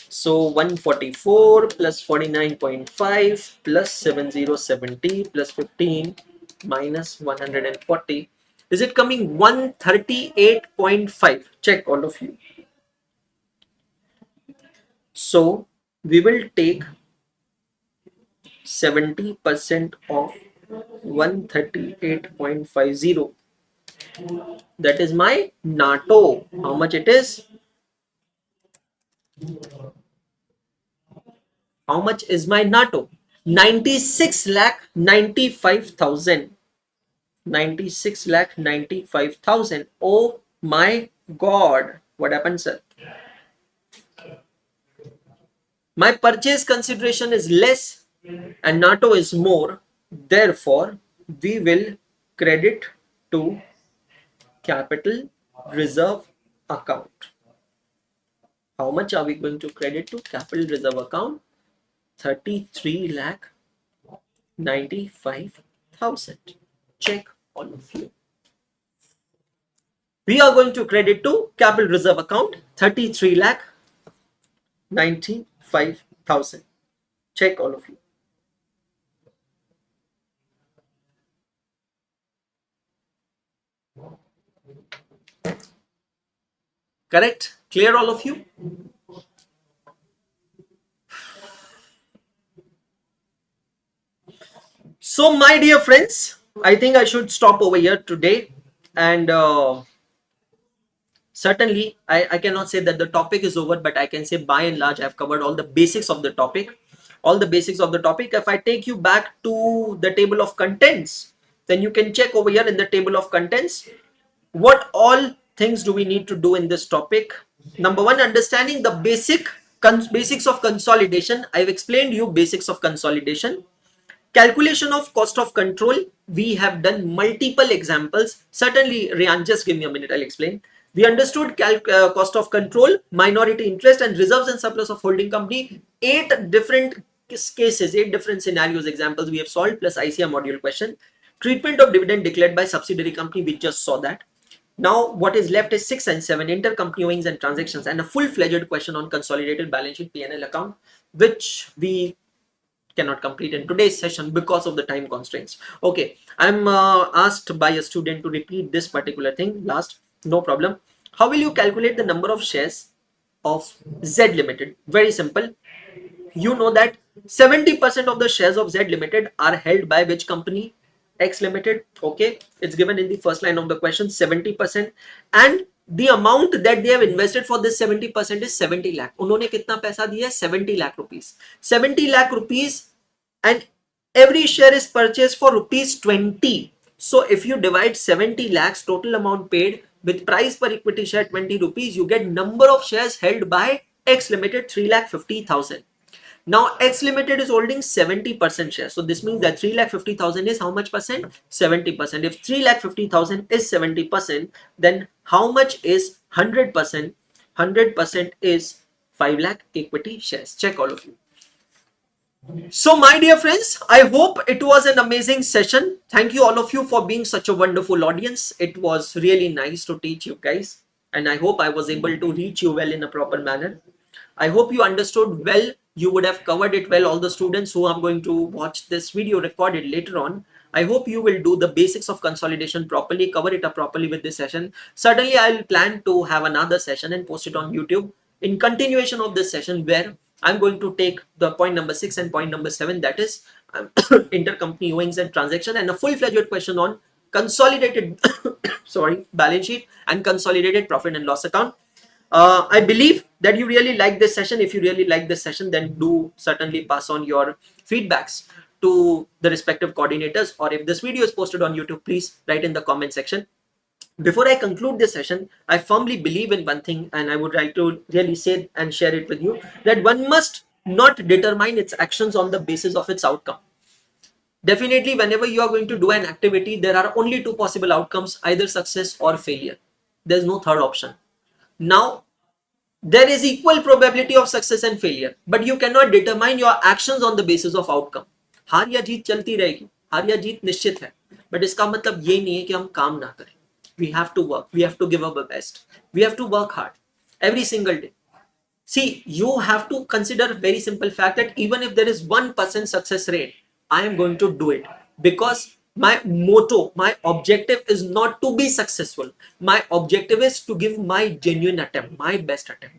So 144 plus 49.5 plus 7070 plus 15 minus 140. Is it coming 138.5? Check all of you. So we will take 70% of 138.50. That is my NATO. How much it is? How much is my NATO? 96,95,000. 96,95,000. Oh my God. What happened, sir? My purchase consideration is less and NATO is more. Therefore, we will credit to capital reserve account. How much are we going to credit to capital reserve account? 33,95,000. Check all of you. We are going to credit to capital reserve account 33,95,000. Check all of you. Correct? Clear all of you? So my dear friends, I think I should stop over here today, and certainly I cannot say that the topic is over, but I can say by and large I've covered all the basics of the topic. If I take you back to the table of contents, then you can check over here in the table of contents what all things do we need to do in this topic. Number one, understanding the basics of consolidation. I've explained you basics of consolidation. Calculation of cost of control, we have done multiple examples. Certainly, Rian, just give me a minute, I'll explain. We understood cost of control, minority interest and reserves and surplus of holding company. 8 different cases, 8 different scenarios, examples we have solved, plus ICR module question. Treatment of dividend declared by subsidiary company, we just saw that. Now what is left is 6 and 7, intercompany owings and transactions, and a full-fledged question on consolidated balance sheet P&L account, which we cannot complete in today's session because of the time constraints. Okay, I'm asked by a student to repeat this particular thing last. No problem. How will you calculate the number of shares of Z Limited. Very simple. You know that 70% of the shares of Z Limited are held by which company? X Limited. Okay, it's given in the first line of the question, 70%. And the amount that they have invested for this 70% is 70 lakh. उन्होंने कितना पैसा दिया? 70 lakh rupees. 70 lakh rupees, and every share is purchased for rupees 20. So if you divide 70 lakhs total amount paid with price per equity share 20 rupees, you get number of shares held by X Limited 3,50,000. Now X Limited is holding 70% shares. So this means that 3,50,000 is how much percent? 70%. If 3,50,000 is 70%, then how much is 100%? 100% is 5 lakh equity shares. Check all of you. So my dear friends, I hope it was an amazing session. Thank you all of you for being such a wonderful audience. It was really nice to teach you guys, and I hope I was able to reach you well in a proper manner. I hope you understood well. You would have covered it well. All the students who are going to watch this video recorded later on, I hope you will do the basics of consolidation properly, cover it up properly with this session. Certainly, I'll plan to have another session and post it on YouTube in continuation of this session, where I'm going to take the point number 6 and point number 7, that is intercompany owings and transaction, and a full-fledged question on consolidated balance sheet and consolidated profit and loss account. I believe that you really like this session. If you really like this session, then do certainly pass on your feedbacks to the respective coordinators, or if this video is posted on YouTube, please write in the comment section. Before I conclude this session, I firmly believe in one thing, and I would like to really say and share it with you, that one must not determine its actions on the basis of its outcome. Definitely, whenever you are going to do an activity, there are only two possible outcomes, either success or failure. There's no third option. Now, there is equal probability of success and failure, but you cannot determine your actions on the basis of outcome. हार या जीत चलती रहेगी, हार या जीत निश्चित है, but इसका मतलब ये नहीं है कि हम काम ना करें. We have to work, we have to give up our best, we have to work hard every single day. See, you have to consider a very simple fact that even if there is 1% success rate, I am going to do it, because my motto, my objective is not to be successful. My objective is to give my genuine attempt, my best attempt.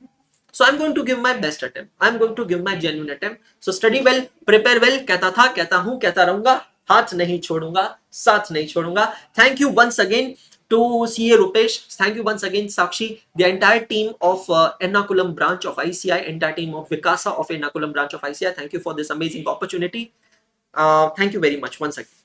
So I'm going to give my best attempt. I'm going to give my genuine attempt. So study well, prepare well. कहता था, कहता हूँ, कहता रहूंगा. हाथ नहीं छोड़ूंगा, साथ नहीं छोड़ूंगा. Thank you once again to CA Rupesh. Thank you once again, Sakshi, the entire team of Ernakulam branch of ICI, entire team of Vikasa of Ernakulam branch of ICI. Thank you for this amazing opportunity. Thank you very much once again.